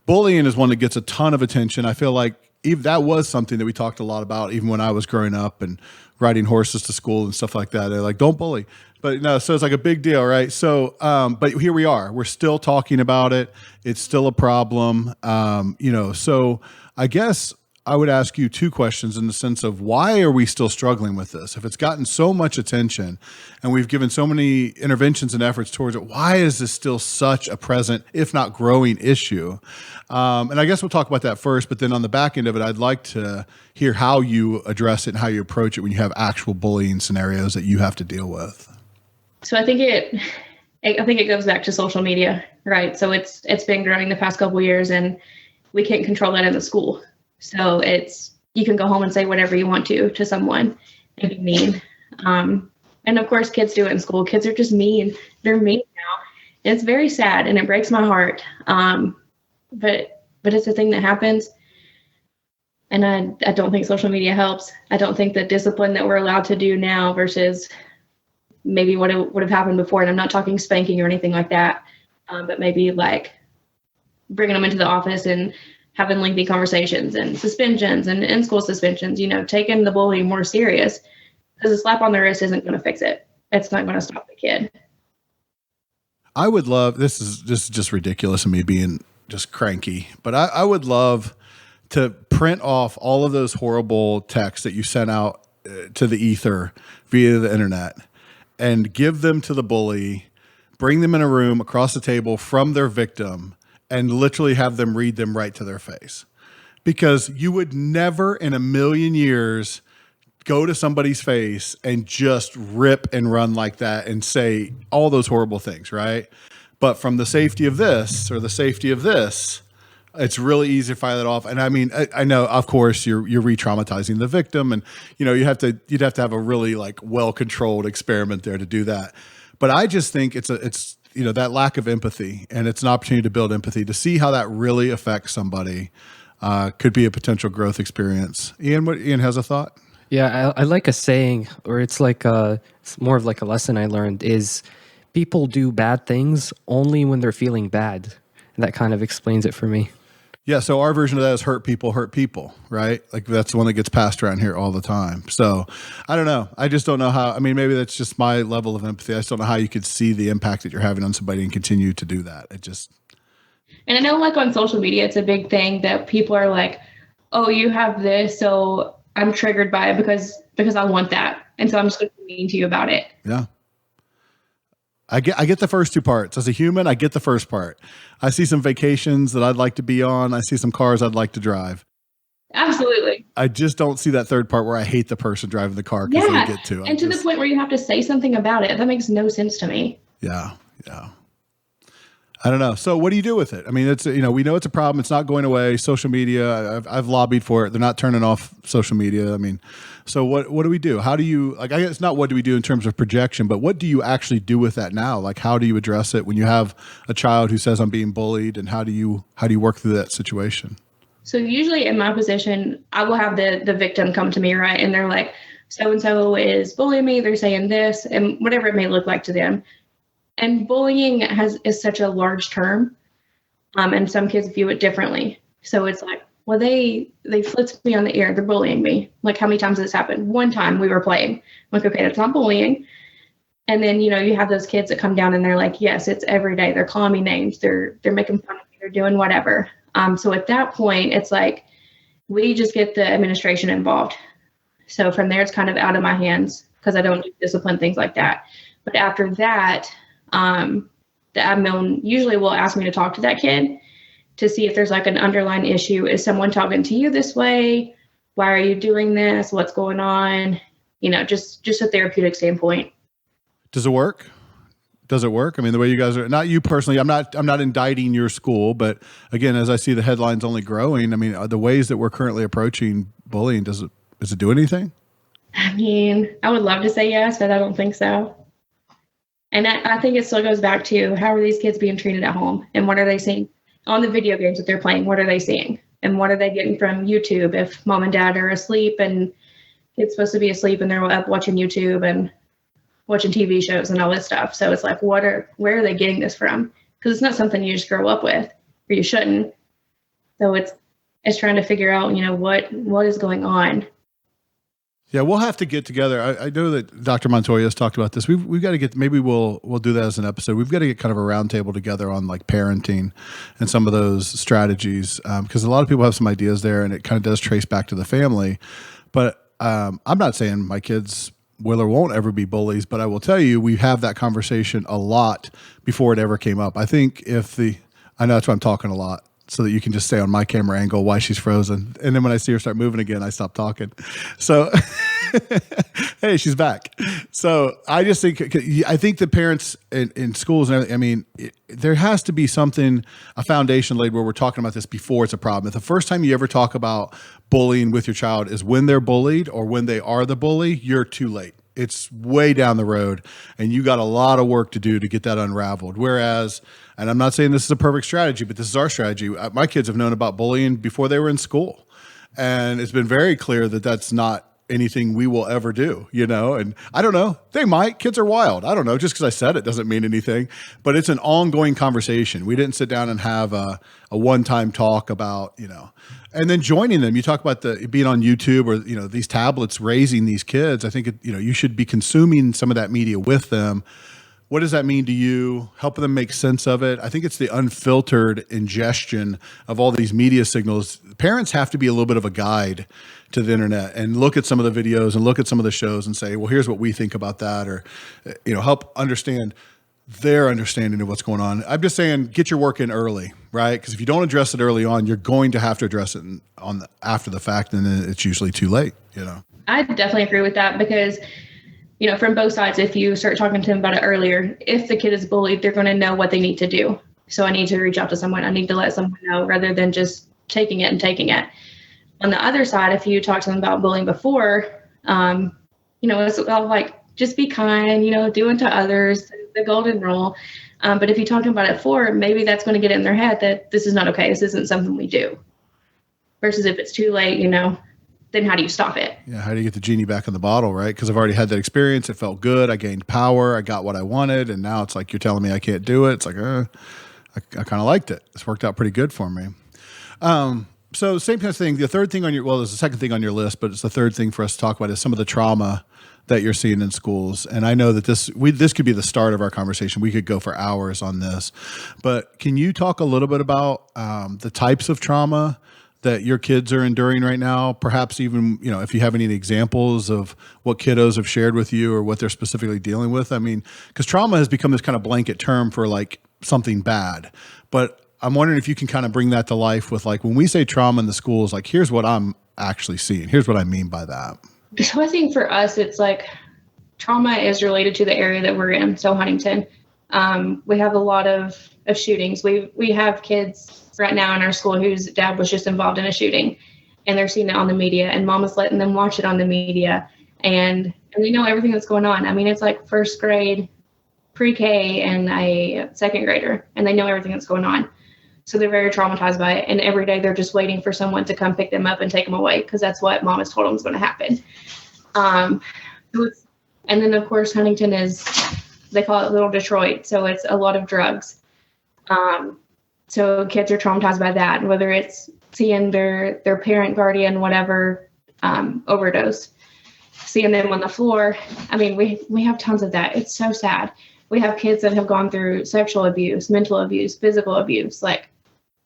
bullying is one that gets a ton of attention. I feel like that was something that we talked a lot about even when I was growing up and riding horses to school and stuff like that. They're like, don't bully. But no, so it's like a big deal, right? So, but here we are. We're still talking about it. It's still a problem. So I guess I would ask you two questions in the sense of, why are we still struggling with this? If it's gotten so much attention and we've given so many interventions and efforts towards it, why is this still such a present, if not growing, issue? And I guess we'll talk about that first, but then on the back end of it, I'd like to hear how you address it and how you approach it when you have actual bullying scenarios that you have to deal with. So I think it goes back to social media, right? So it's been growing the past couple of years, and we can't control that in the school. So you can go home and say whatever you want to someone and be mean. And of course, kids do it in school. Kids are just mean. They're mean now. It's very sad, and it breaks my heart. But it's a thing that happens. And I don't think social media helps. I don't think the discipline that we're allowed to do now versus maybe what it would have happened before. And I'm not talking spanking or anything like that, but maybe like bringing them into the office and having lengthy conversations and suspensions and in-school suspensions, taking the bullying more serious, because a slap on the wrist isn't going to fix it. It's not going to stop the kid. I would love, this is just ridiculous of me being just cranky, but I would love to print off all of those horrible texts that you sent out to the ether via the internet and give them to the bully, bring them in a room across the table from their victim, and literally have them read them right to their face. Because you would never in a million years go to somebody's face and just rip and run like that and say all those horrible things, right? But from the safety of this or the safety of this, it's really easy to fire that off. And I mean, I know, of course, you're re-traumatizing the victim, and you'd have to have a really like well-controlled experiment there to do that. But I just think it's that lack of empathy, and it's an opportunity to build empathy, to see how that really affects somebody, could be a potential growth experience. Ian has a thought? Yeah, I like a saying, or it's like it's more of like a lesson I learned, is people do bad things only when they're feeling bad. And that kind of explains it for me. Yeah, so our version of that is hurt people, right? Like that's the one that gets passed around here all the time. So I don't know. I just don't know how. I mean, maybe that's just my level of empathy. I just don't know how you could see the impact that you're having on somebody and continue to do that. And I know, like on social media, it's a big thing that people are like, "Oh, you have this, so I'm triggered by it because I want that, and so I'm just going to be mean to you about it." Yeah. I get the first two parts. As a human, I get the first part. I see some vacations that I'd like to be on. I see some cars I'd like to drive. Absolutely. I just don't see that third part where I hate the person driving the car because they get to. And to the point where you have to say something about it. That makes no sense to me. Yeah. I don't know. So what do you do with it? I mean, it's, we know it's a problem. It's not going away. Social media, I've lobbied for it. They're not turning off social media. I mean, so what do we do? How do you, I guess not what do we do in terms of projection, but what do you actually do with that now? Like, how do you address it when you have a child who says I'm being bullied, and how do you work through that situation? So usually in my position, I will have the victim come to me, right? And they're like, so-and-so is bullying me. They're saying this, and whatever it may look like to them. And bullying is such a large term, and some kids view it differently. So it's like, well, they flipped me on the ear. They're bullying me. Like, how many times has this happened? One time we were playing. I'm like, okay, that's not bullying. And then, you have those kids that come down and they're like, yes, it's every day. They're calling me names. They're making fun of me. They're doing whatever. So at that point, it's like, we just get the administration involved. So from there, it's kind of out of my hands because I don't do discipline, things like that. But after that, the admin usually will ask me to talk to that kid to see if there's like an underlying issue. Is someone talking to you this way? Why are you doing this? What's going on? You know, just a therapeutic standpoint. Does it work? Does it work? I mean, the way you guys are, not you personally, I'm not indicting your school, but again, as I see the headlines only growing, I mean, are the ways that we're currently approaching bullying, does it do anything? I mean, I would love to say yes, but I don't think so. And I think it still goes back to, how are these kids being treated at home? And what are they seeing on the video games that they're playing? What are they seeing? And what are they getting from YouTube if mom and dad are asleep and kids supposed to be asleep and they're up watching YouTube and watching TV shows and all this stuff? So it's like, where are they getting this from? Because it's not something you just grow up with, or you shouldn't. So it's trying to figure out, you know, what is going on. Yeah, we'll have to get together. I know that Dr. Montoya has talked about this. We've got to get, maybe we'll do that as an episode. We've got to get kind of a roundtable together on like parenting and some of those strategies, because a lot of people have some ideas there, and it kind of does trace back to the family. But I'm not saying my kids will or won't ever be bullies, but I will tell you, we have that conversation a lot before it ever came up. I think I know that's why I'm talking a lot, so that you can just stay on my camera angle while she's frozen. And then when I see her start moving again, I stop talking. So, hey, she's back. So I think the parents in schools and everything, I mean, there has to be a foundation laid where we're talking about this before it's a problem. If the first time you ever talk about bullying with your child is when they're bullied or when they are the bully, you're too late. It's way down the road, and you got a lot of work to do to get that unraveled. Whereas, and I'm not saying this is a perfect strategy, but this is our strategy. My kids have known about bullying before they were in school, and it's been very clear that that's not anything we will ever do, you know? And I don't know, they might, kids are wild. I don't know, just because I said it doesn't mean anything, but it's an ongoing conversation. We didn't sit down and have a one-time talk about, you know, and then joining them. You talk about being on YouTube or, you know, these tablets raising these kids. I think, you know, you should be consuming some of that media with them. What does that mean to you? Helping them make sense of it. I think it's the unfiltered ingestion of all these media signals. Parents have to be a little bit of a guide to the internet and look at some of the videos and look at some of the shows and say, well, here's what we think about that, or, you know, help understand their understanding of what's going on. I'm just saying, get your work in early, right? Because if you don't address it early on, you're going to have to address it after the fact, and then it's usually too late, you know? I definitely agree with that, because, you know, from both sides, if you start talking to them about it earlier, if the kid is bullied, they're going to know what they need to do. So I need to reach out to someone. I need to let someone know, rather than just taking it. On the other side, if you talk to them about bullying before, you know, it's all like, just be kind, you know, do unto others, the golden rule. But if you talk to them about it before, maybe that's going to get in their head that this is not okay. This isn't something we do. Versus if it's too late, you know, then how do you stop it? Yeah, how do you get the genie back in the bottle, right? Because I've already had that experience. It felt good. I gained power. I got what I wanted. And now it's like, you're telling me I can't do it. It's like, I kind of liked it. It's worked out pretty good for me. So same kind of thing. The third thing there's the second thing on your list, but it's the third thing for us to talk about is some of the trauma that you're seeing in schools. And I know that this could be the start of our conversation. We could go for hours on this, but can you talk a little bit about the types of trauma that your kids are enduring right now? Perhaps even, you know, if you have any examples of what kiddos have shared with you or what they're specifically dealing with. I mean, because trauma has become this kind of blanket term for like something bad, but I'm wondering if you can kind of bring that to life with, like, when we say trauma in the schools, like, here's what I'm actually seeing. Here's what I mean by that. So I think for us, it's like trauma is related to the area that we're in. So Huntington, we have a lot of shootings. We have kids right now in our school whose dad was just involved in a shooting, and they're seeing it on the media, and mom is letting them watch it on the media. And they know everything that's going on. I mean, it's like first grade, pre-K, and a second grader, and they know everything that's going on. So they're very traumatized by it. And every day they're just waiting for someone to come pick them up and take them away, because that's what mom has told them is going to happen. And then, of course, Huntington they call it Little Detroit. So it's a lot of drugs. So kids are traumatized by that, whether it's seeing their parent, guardian, whatever, overdose, seeing them on the floor. I mean, we have tons of that. It's so sad. We have kids that have gone through sexual abuse, mental abuse, physical abuse, like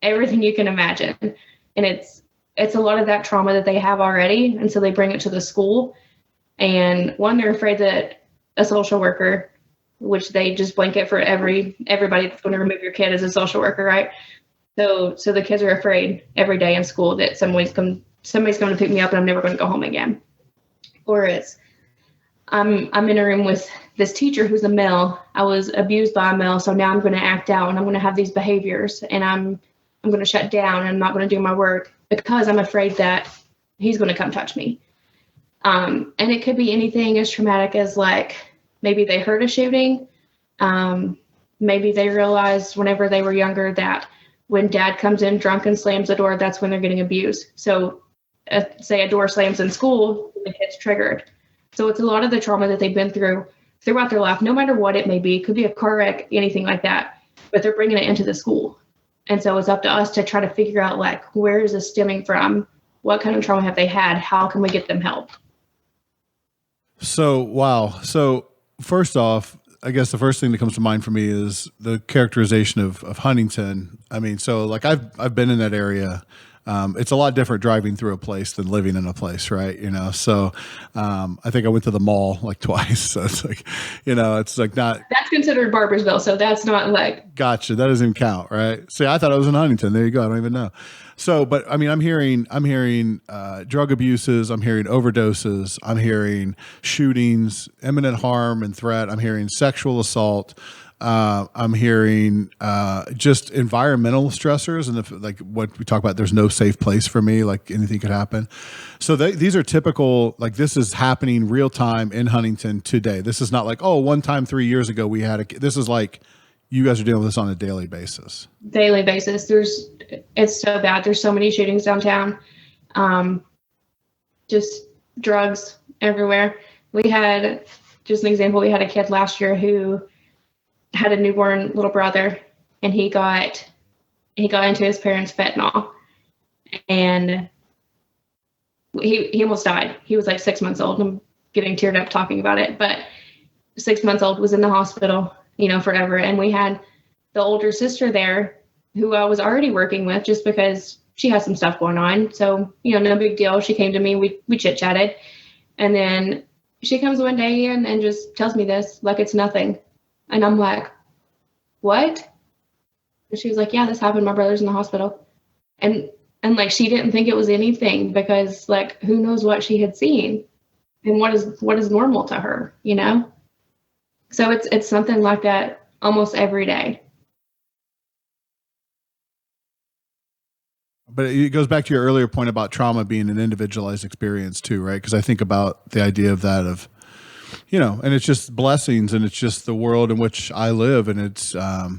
everything you can imagine. And it's a lot of that trauma that they have already. And so they bring it to the school. And one, they're afraid that a social worker which they just blanket for everybody that's going to remove your kid as a social worker, right? So the kids are afraid every day in school that somebody's going to pick me up and I'm never going to go home again. Or it's I'm in a room with this teacher who's a male. I was abused by a male, so now I'm going to act out and I'm going to have these behaviors and I'm going to shut down and I'm not going to do my work because I'm afraid that he's going to come touch me. And it could be anything as traumatic as like maybe they heard a shooting. Maybe they realized whenever they were younger that when dad comes in drunk and slams the door, that's when they're getting abused. So say a door slams in school, the kid's triggered. So it's a lot of the trauma that they've been through throughout their life, no matter what it may be. It could be a car wreck, anything like that, but they're bringing it into the school. And so it's up to us to try to figure out, like, where is this stemming from? What kind of trauma have they had? How can we get them help? So, wow. So first off, I guess the first thing that comes to mind for me is the characterization of Huntington. I mean, so like I've been in that area. It's a lot different driving through a place than living in a place, right? You know, so I think I went to the mall like twice. So it's like, you know, it's like not. That's considered Barbersville, so that's not like. Gotcha. That doesn't even count, right? See, I thought I was in Huntington. There you go. I don't even know. So, but I mean, I'm hearing drug abuses. I'm hearing overdoses. I'm hearing shootings, imminent harm and threat. I'm hearing sexual assault. I'm hearing just environmental stressors and like what we talk about. There's no safe place for me. Like anything could happen. So these are typical. Like this is happening real time in Huntington today. This is not like, oh, one time 3 years ago we had this is like you guys are dealing with this on a daily basis. Daily basis. It's so bad. There's so many shootings downtown. Just drugs everywhere. We had just an example. We had a kid last year who had a newborn little brother, and he got into his parents' fentanyl, and he almost died. He was like 6 months old. I'm getting teared up talking about it, but 6 months old, was in the hospital, forever. And we had the older sister there who I was already working with just because she has some stuff going on. So, no big deal. She came to me, we chit-chatted, and then she comes one day in and just tells me this like it's nothing. And I'm like, what? And she was like, yeah, this happened. My brother's in the hospital. And like, she didn't think it was anything because like, who knows what she had seen and what is normal to her, So it's something like that almost every day. But it goes back to your earlier point about trauma being an individualized experience too, right? Because I think about the idea of that of, and it's just blessings and it's just the world in which I live. And it's, I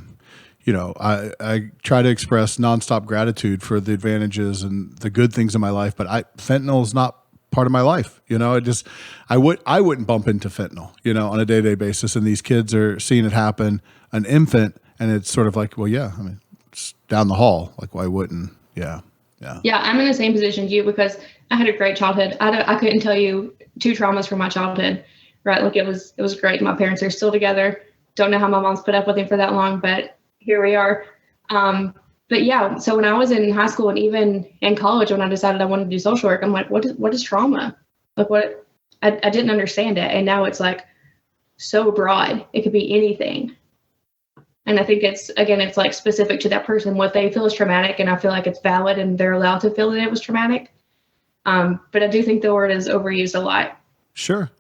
try to express nonstop gratitude for the advantages and the good things in my life, but fentanyl is not part of my life. I wouldn't bump into fentanyl, on a day-to-day basis. And these kids are seeing it happen, an infant. And it's sort of like, well, yeah, I mean, it's down the hall. Like, why wouldn't? Yeah. Yeah. I'm in the same position as you because I had a great childhood. I couldn't tell you 2 traumas from my childhood. Right. Like it was great. My parents are still together. Don't know how my mom's put up with him for that long, but here we are. But yeah, so when I was in high school and even in college, when I decided I wanted to do social work, I'm like, what is trauma? Like what, I didn't understand it. And now it's like so broad. It could be anything. And I think it's like specific to that person, what they feel is traumatic. And I feel like it's valid and they're allowed to feel that it was traumatic. But I do think the word is overused a lot. Sure.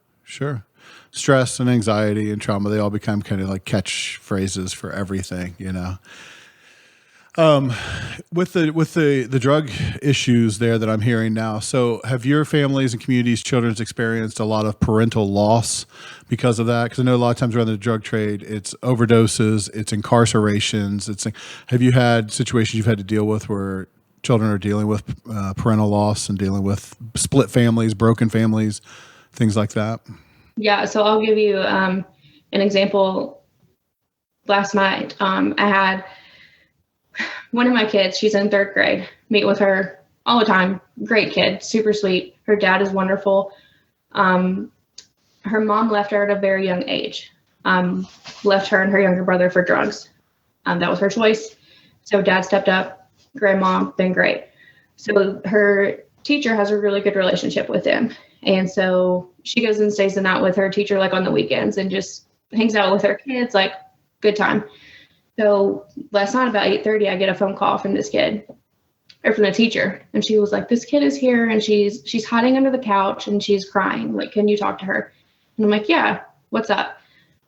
Stress and anxiety and trauma, they all become kind of like catchphrases for everything, With the drug issues there that I'm hearing now. So have your families and communities, children's experienced a lot of parental loss because of that? Because I know a lot of times around the drug trade, it's overdoses, it's incarcerations. Have you had situations you've had to deal with where children are dealing with parental loss and dealing with split families, broken families, things like that? Yeah, so I'll give you an example. Last night, I had one of my kids, she's in 3rd grade, meet with her all the time. Great kid, super sweet. Her dad is wonderful. Her mom left her at a very young age, left her and her younger brother for drugs. That was her choice. So dad stepped up, grandma, been great. So her teacher has a really good relationship with him. And so she goes and stays the night with her teacher, like on the weekends, and just hangs out with her kids, like good time. So last night about 8:30, I get a phone call from this kid or from the teacher. And she was like, this kid is here and she's hiding under the couch and she's crying. Like, can you talk to her? And I'm like, yeah, what's up?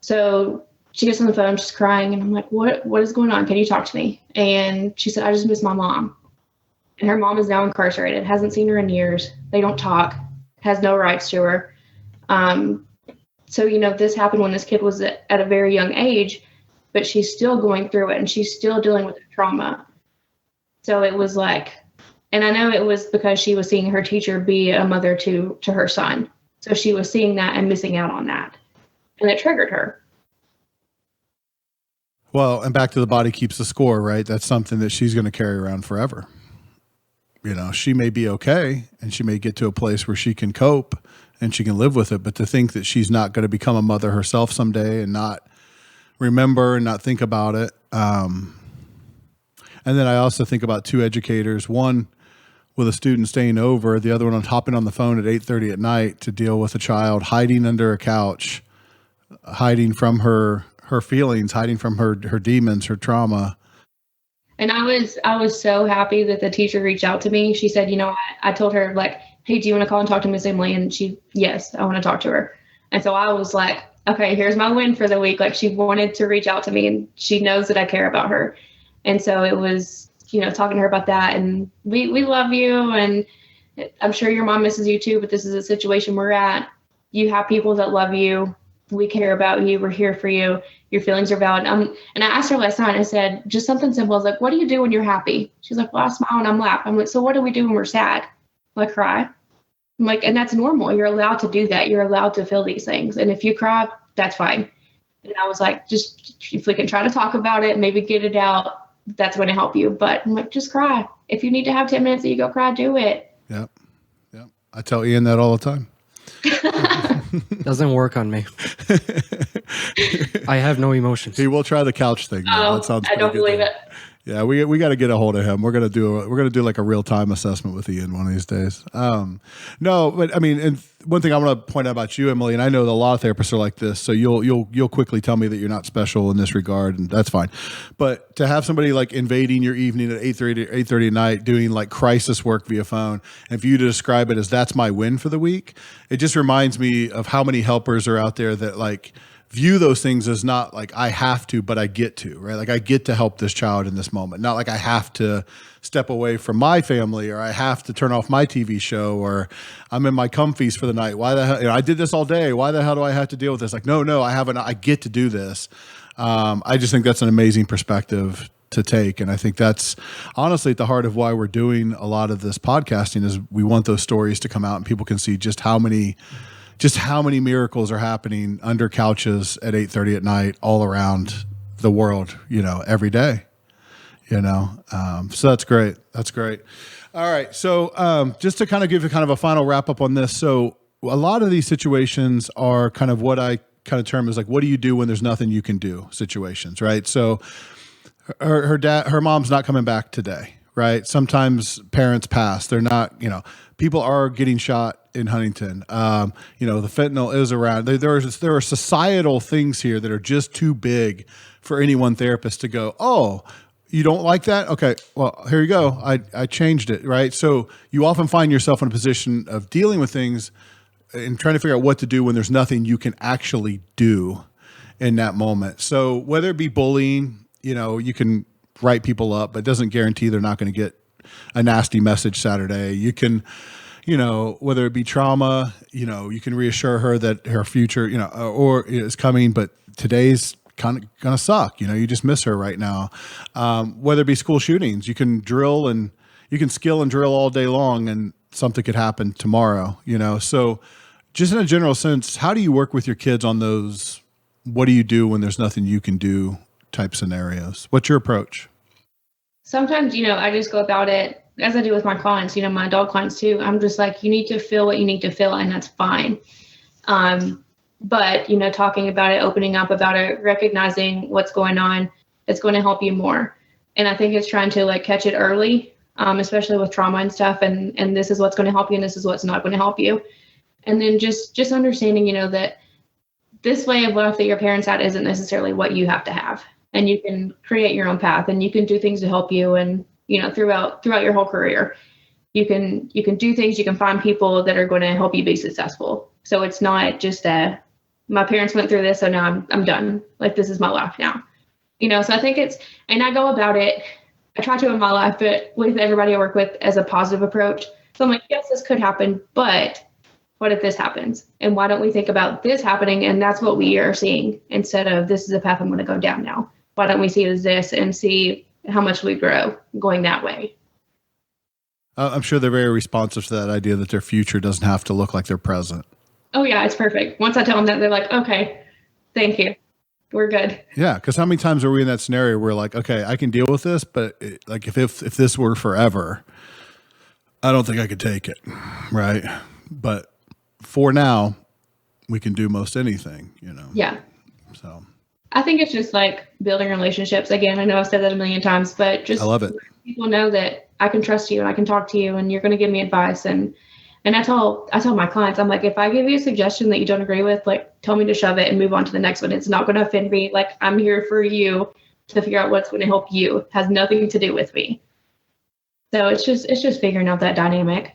So she gets on the phone, she's crying. And I'm like, what is going on? Can you talk to me? And she said, I just miss my mom. And her mom is now incarcerated, hasn't seen her in years. They don't talk, has no rights to her. So, this happened when this kid was at a very young age, but she's still going through it and she's still dealing with the trauma. So it was like, and I know it was because she was seeing her teacher be a mother to her son. So she was seeing that and missing out on that. And it triggered her. Well, and back to the body keeps the score, right? That's something that she's going to carry around forever. She may be okay and she may get to a place where she can cope and she can live with it. But to think that she's not going to become a mother herself someday and not remember and not think about it. And then I also think about two educators, one with a student staying over, the other one on hopping on the phone at 8:30 at night to deal with a child hiding under a couch, hiding from her feelings, hiding from her demons, her trauma. And I was so happy that the teacher reached out to me. She said, I told her like, hey, do you want to call and talk to Miss Emily? And yes, I want to talk to her. And so I was like, okay, here's my win for the week. Like she wanted to reach out to me and she knows that I care about her. And so it was, talking to her about that and we love you. And I'm sure your mom misses you too, but this is a situation we're at. You have people that love you. We care about you. We're here for you. Your feelings are valid. And I asked her last night, I said, just something simple. I was like, what do you do when you're happy? She's like, well, I smile and I'm laugh. I'm like, so what do we do when we're sad? Like cry. I'm like, and that's normal. You're allowed to do that. You're allowed to feel these things. And if you cry, that's fine. And I was like, just if we can try to talk about it, maybe get it out, that's going to help you. But I'm like, just cry. If you need to have 10 minutes that you go cry, do it. Yep. I tell Ian that all the time. Doesn't work on me. I have no emotions. He will try the couch thing. Oh, that sounds I don't believe it. Yeah, we got to get a hold of him. We're gonna do like a real time assessment with Ian one of these days. No, but I mean, and one thing I want to point out about you, Emily, and I know that a lot of therapists are like this, so you'll quickly tell me that you're not special in this regard, and that's fine. But to have somebody like invading your evening at 8:30 at night, doing like crisis work via phone, and for you to describe it as that's my win for the week, it just reminds me of how many helpers are out there that like view those things as not like I have to, but I get to, right? Like I get to help this child in this moment. Not like I have to step away from my family or I have to turn off my TV show or I'm in my comfies for the night. Why the hell? I did this all day. Why the hell do I have to deal with this? Like, no, I get to do this. I just think that's an amazing perspective to take. And I think that's honestly at the heart of why we're doing a lot of this podcasting is we want those stories to come out and people can see just how many miracles are happening under couches at 8:30 at night all around the world, every day, so that's great. All right. So, just to kind of give you kind of a final wrap up on this. So a lot of these situations are kind of what I kind of term as like, what do you do when there's nothing you can do situations, right? So her mom's not coming back today. Right. Sometimes parents pass. They're not, people are getting shot in Huntington. The fentanyl is around. There are societal things here that are just too big for any one therapist to go, oh, you don't like that? Okay, well, here you go. I changed it. Right. So you often find yourself in a position of dealing with things and trying to figure out what to do when there's nothing you can actually do in that moment. So whether it be bullying, you can write people up, but it doesn't guarantee they're not going to get a nasty message Saturday. You can, whether it be trauma, you can reassure her that her future, or is coming, but today's kind of going to suck. You just miss her right now. Whether it be school shootings, you can drill and you can skill and drill all day long and something could happen tomorrow, So just in a general sense, how do you work with your kids on those? What do you do when there's nothing you can do type scenarios? What's your approach? Sometimes, I just go about it as I do with my clients, my adult clients too. I'm just like, you need to feel what you need to feel, and that's fine. But, talking about it, opening up about it, recognizing what's going on, it's going to help you more. And I think it's trying to like catch it early, especially with trauma and stuff. And this is what's going to help you and this is what's not going to help you. And then just understanding, that this way of life that your parents had isn't necessarily what you have to have. And you can create your own path, and you can do things to help you. And, throughout your whole career, you can do things, you can find people that are going to help you be successful. So it's not just my parents went through this, so now I'm done. Like, this is my life now. So I think and I go about it, I try to in my life, but with everybody I work with, as a positive approach. So I'm like, yes, this could happen, but what if this happens? And why don't we think about this happening? And that's what we are seeing, instead of this is the path I'm going to go down now. Why don't we see it as this and see how much we grow going that way? I'm sure they're very responsive to that idea that their future doesn't have to look like their present. Oh yeah, it's perfect. Once I tell them that, they're like, okay, thank you. We're good. Yeah. Cause how many times are we in that scenario where like, okay, I can deal with this, but like if this were forever, I don't think I could take it. Right. But for now, we can do most anything, Yeah. So I think it's just like building relationships. Again, I know I've said that a million times, but just I love it. People know that I can trust you and I can talk to you and you're going to give me advice. And I tell my clients, I'm like, if I give you a suggestion that you don't agree with, like, tell me to shove it and move on to the next one. It's not going to offend me. Like, I'm here for you to figure out what's going to help you. It has nothing to do with me. So it's just figuring out that dynamic.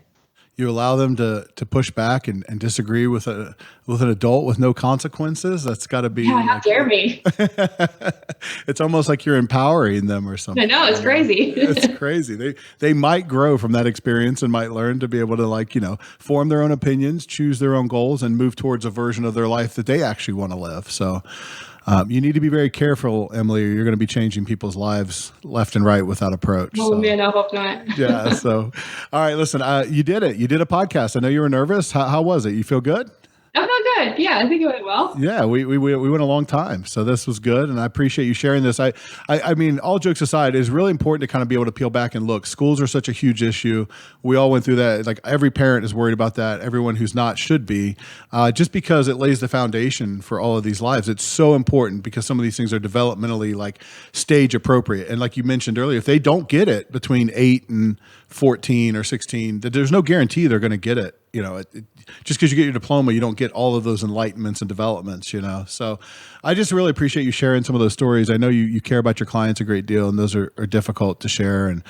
You allow them to push back and disagree with an adult with no consequences. That's got to be. Yeah, how dare me? It's almost like you're empowering them or something. I know, it's crazy. It's crazy. They might grow from that experience and might learn to be able to form their own opinions, choose their own goals, and move towards a version of their life that they actually want to live. So. You need to be very careful, Emily, or you're going to be changing people's lives left and right without approach. Oh, man, I hope not. Yeah. So, all right, listen, you did it. You did a podcast. I know you were nervous. How was it? You feel good? I feel good. Yeah, I think it went well. Yeah, we went a long time, so this was good, and I appreciate you sharing this. I mean, all jokes aside, it's really important to kind of be able to peel back and look. Schools are such a huge issue. We all went through that. Like, every parent is worried about that. Everyone who's not should be, just because it lays the foundation for all of these lives. It's so important because some of these things are developmentally like stage appropriate, and like you mentioned earlier, if they don't get it between 8 and 14 or 16, there's no guarantee they're going to get it. Just because you get your diploma, you don't get all of those enlightenments and developments, So I just really appreciate you sharing some of those stories. I know you care about your clients a great deal, and those are difficult to share. And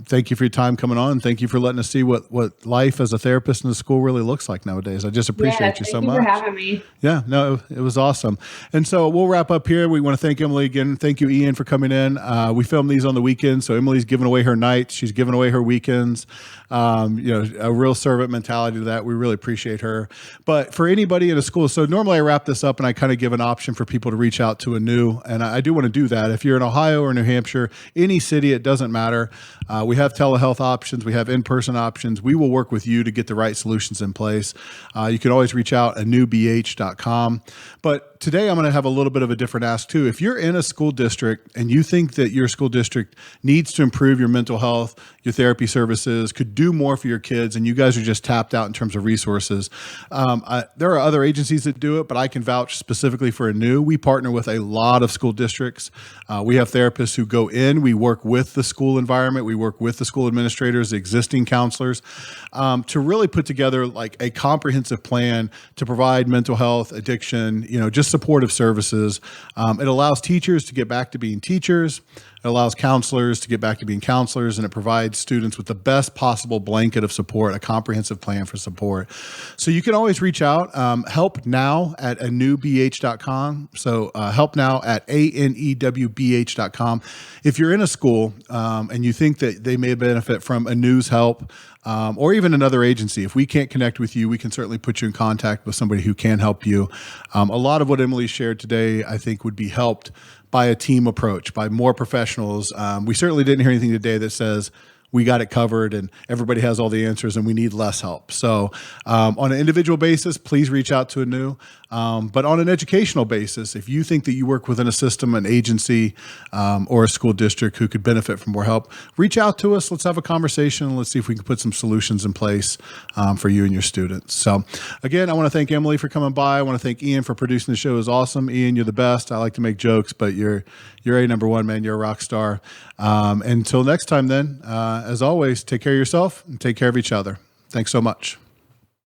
thank you for your time coming on. Thank you for letting us see what life as a therapist in the school really looks like nowadays. I just appreciate you so much. Thank you for having me. Yeah, no, it was awesome. And so we'll wrap up here. We want to thank Emily again. Thank you, Ian, for coming in. We film these on the weekends, so Emily's giving away her nights. She's giving away her weekends. A real servant mentality to that. We really appreciate her. But for anybody in a school, so normally I wrap this up and I kind of give an option for people to reach out to 𝐬, and I do want to do that. If you're in Ohio or New Hampshire, any city, it doesn't matter. We have telehealth options. We have in-person options. We will work with you to get the right solutions in place. You can always reach out at 𝐬bh.com. But today I'm going to have a little bit of a different ask too. If you're in a school district and you think that your school district needs to improve your mental health, your therapy services, could do more for your kids, and you guys are just tapped out in terms of resources, there are other agencies that do it, but I can vouch specifically for 𝐬. We partner with a lot of school districts. We have therapists who go in. We work with the school environment. We work with the school administrators, the existing counselors, to really put together like a comprehensive plan to provide mental health, addiction, just supportive services. It allows teachers to get back to being teachers. It allows counselors to get back to being counselors, and it provides students with the best possible blanket of support, a comprehensive plan for support. So you can always reach out, help now at 𝐬bh.com. So help now at ANEWBH.com. If you're in a school and you think that they may benefit from 𝐬's help, or even another agency, if we can't connect with you, we can certainly put you in contact with somebody who can help you. A lot of what Emily shared today, I think, would be helped by a team approach, by more professionals. We certainly didn't hear anything today that says we got it covered and everybody has all the answers and we need less help. So on an individual basis, please reach out to 𝐬. But on an educational basis, if you think that you work within a system, an agency, or a school district who could benefit from more help, reach out to us. Let's have a conversation. Let's see if we can put some solutions in place for you and your students. So again, I want to thank Emily for coming by. I want to thank Ian for producing the show. It was awesome. Ian, you're the best. I like to make jokes, but you're a number one, man. You're a rock star. Until next time then, as always, take care of yourself and take care of each other. Thanks so much.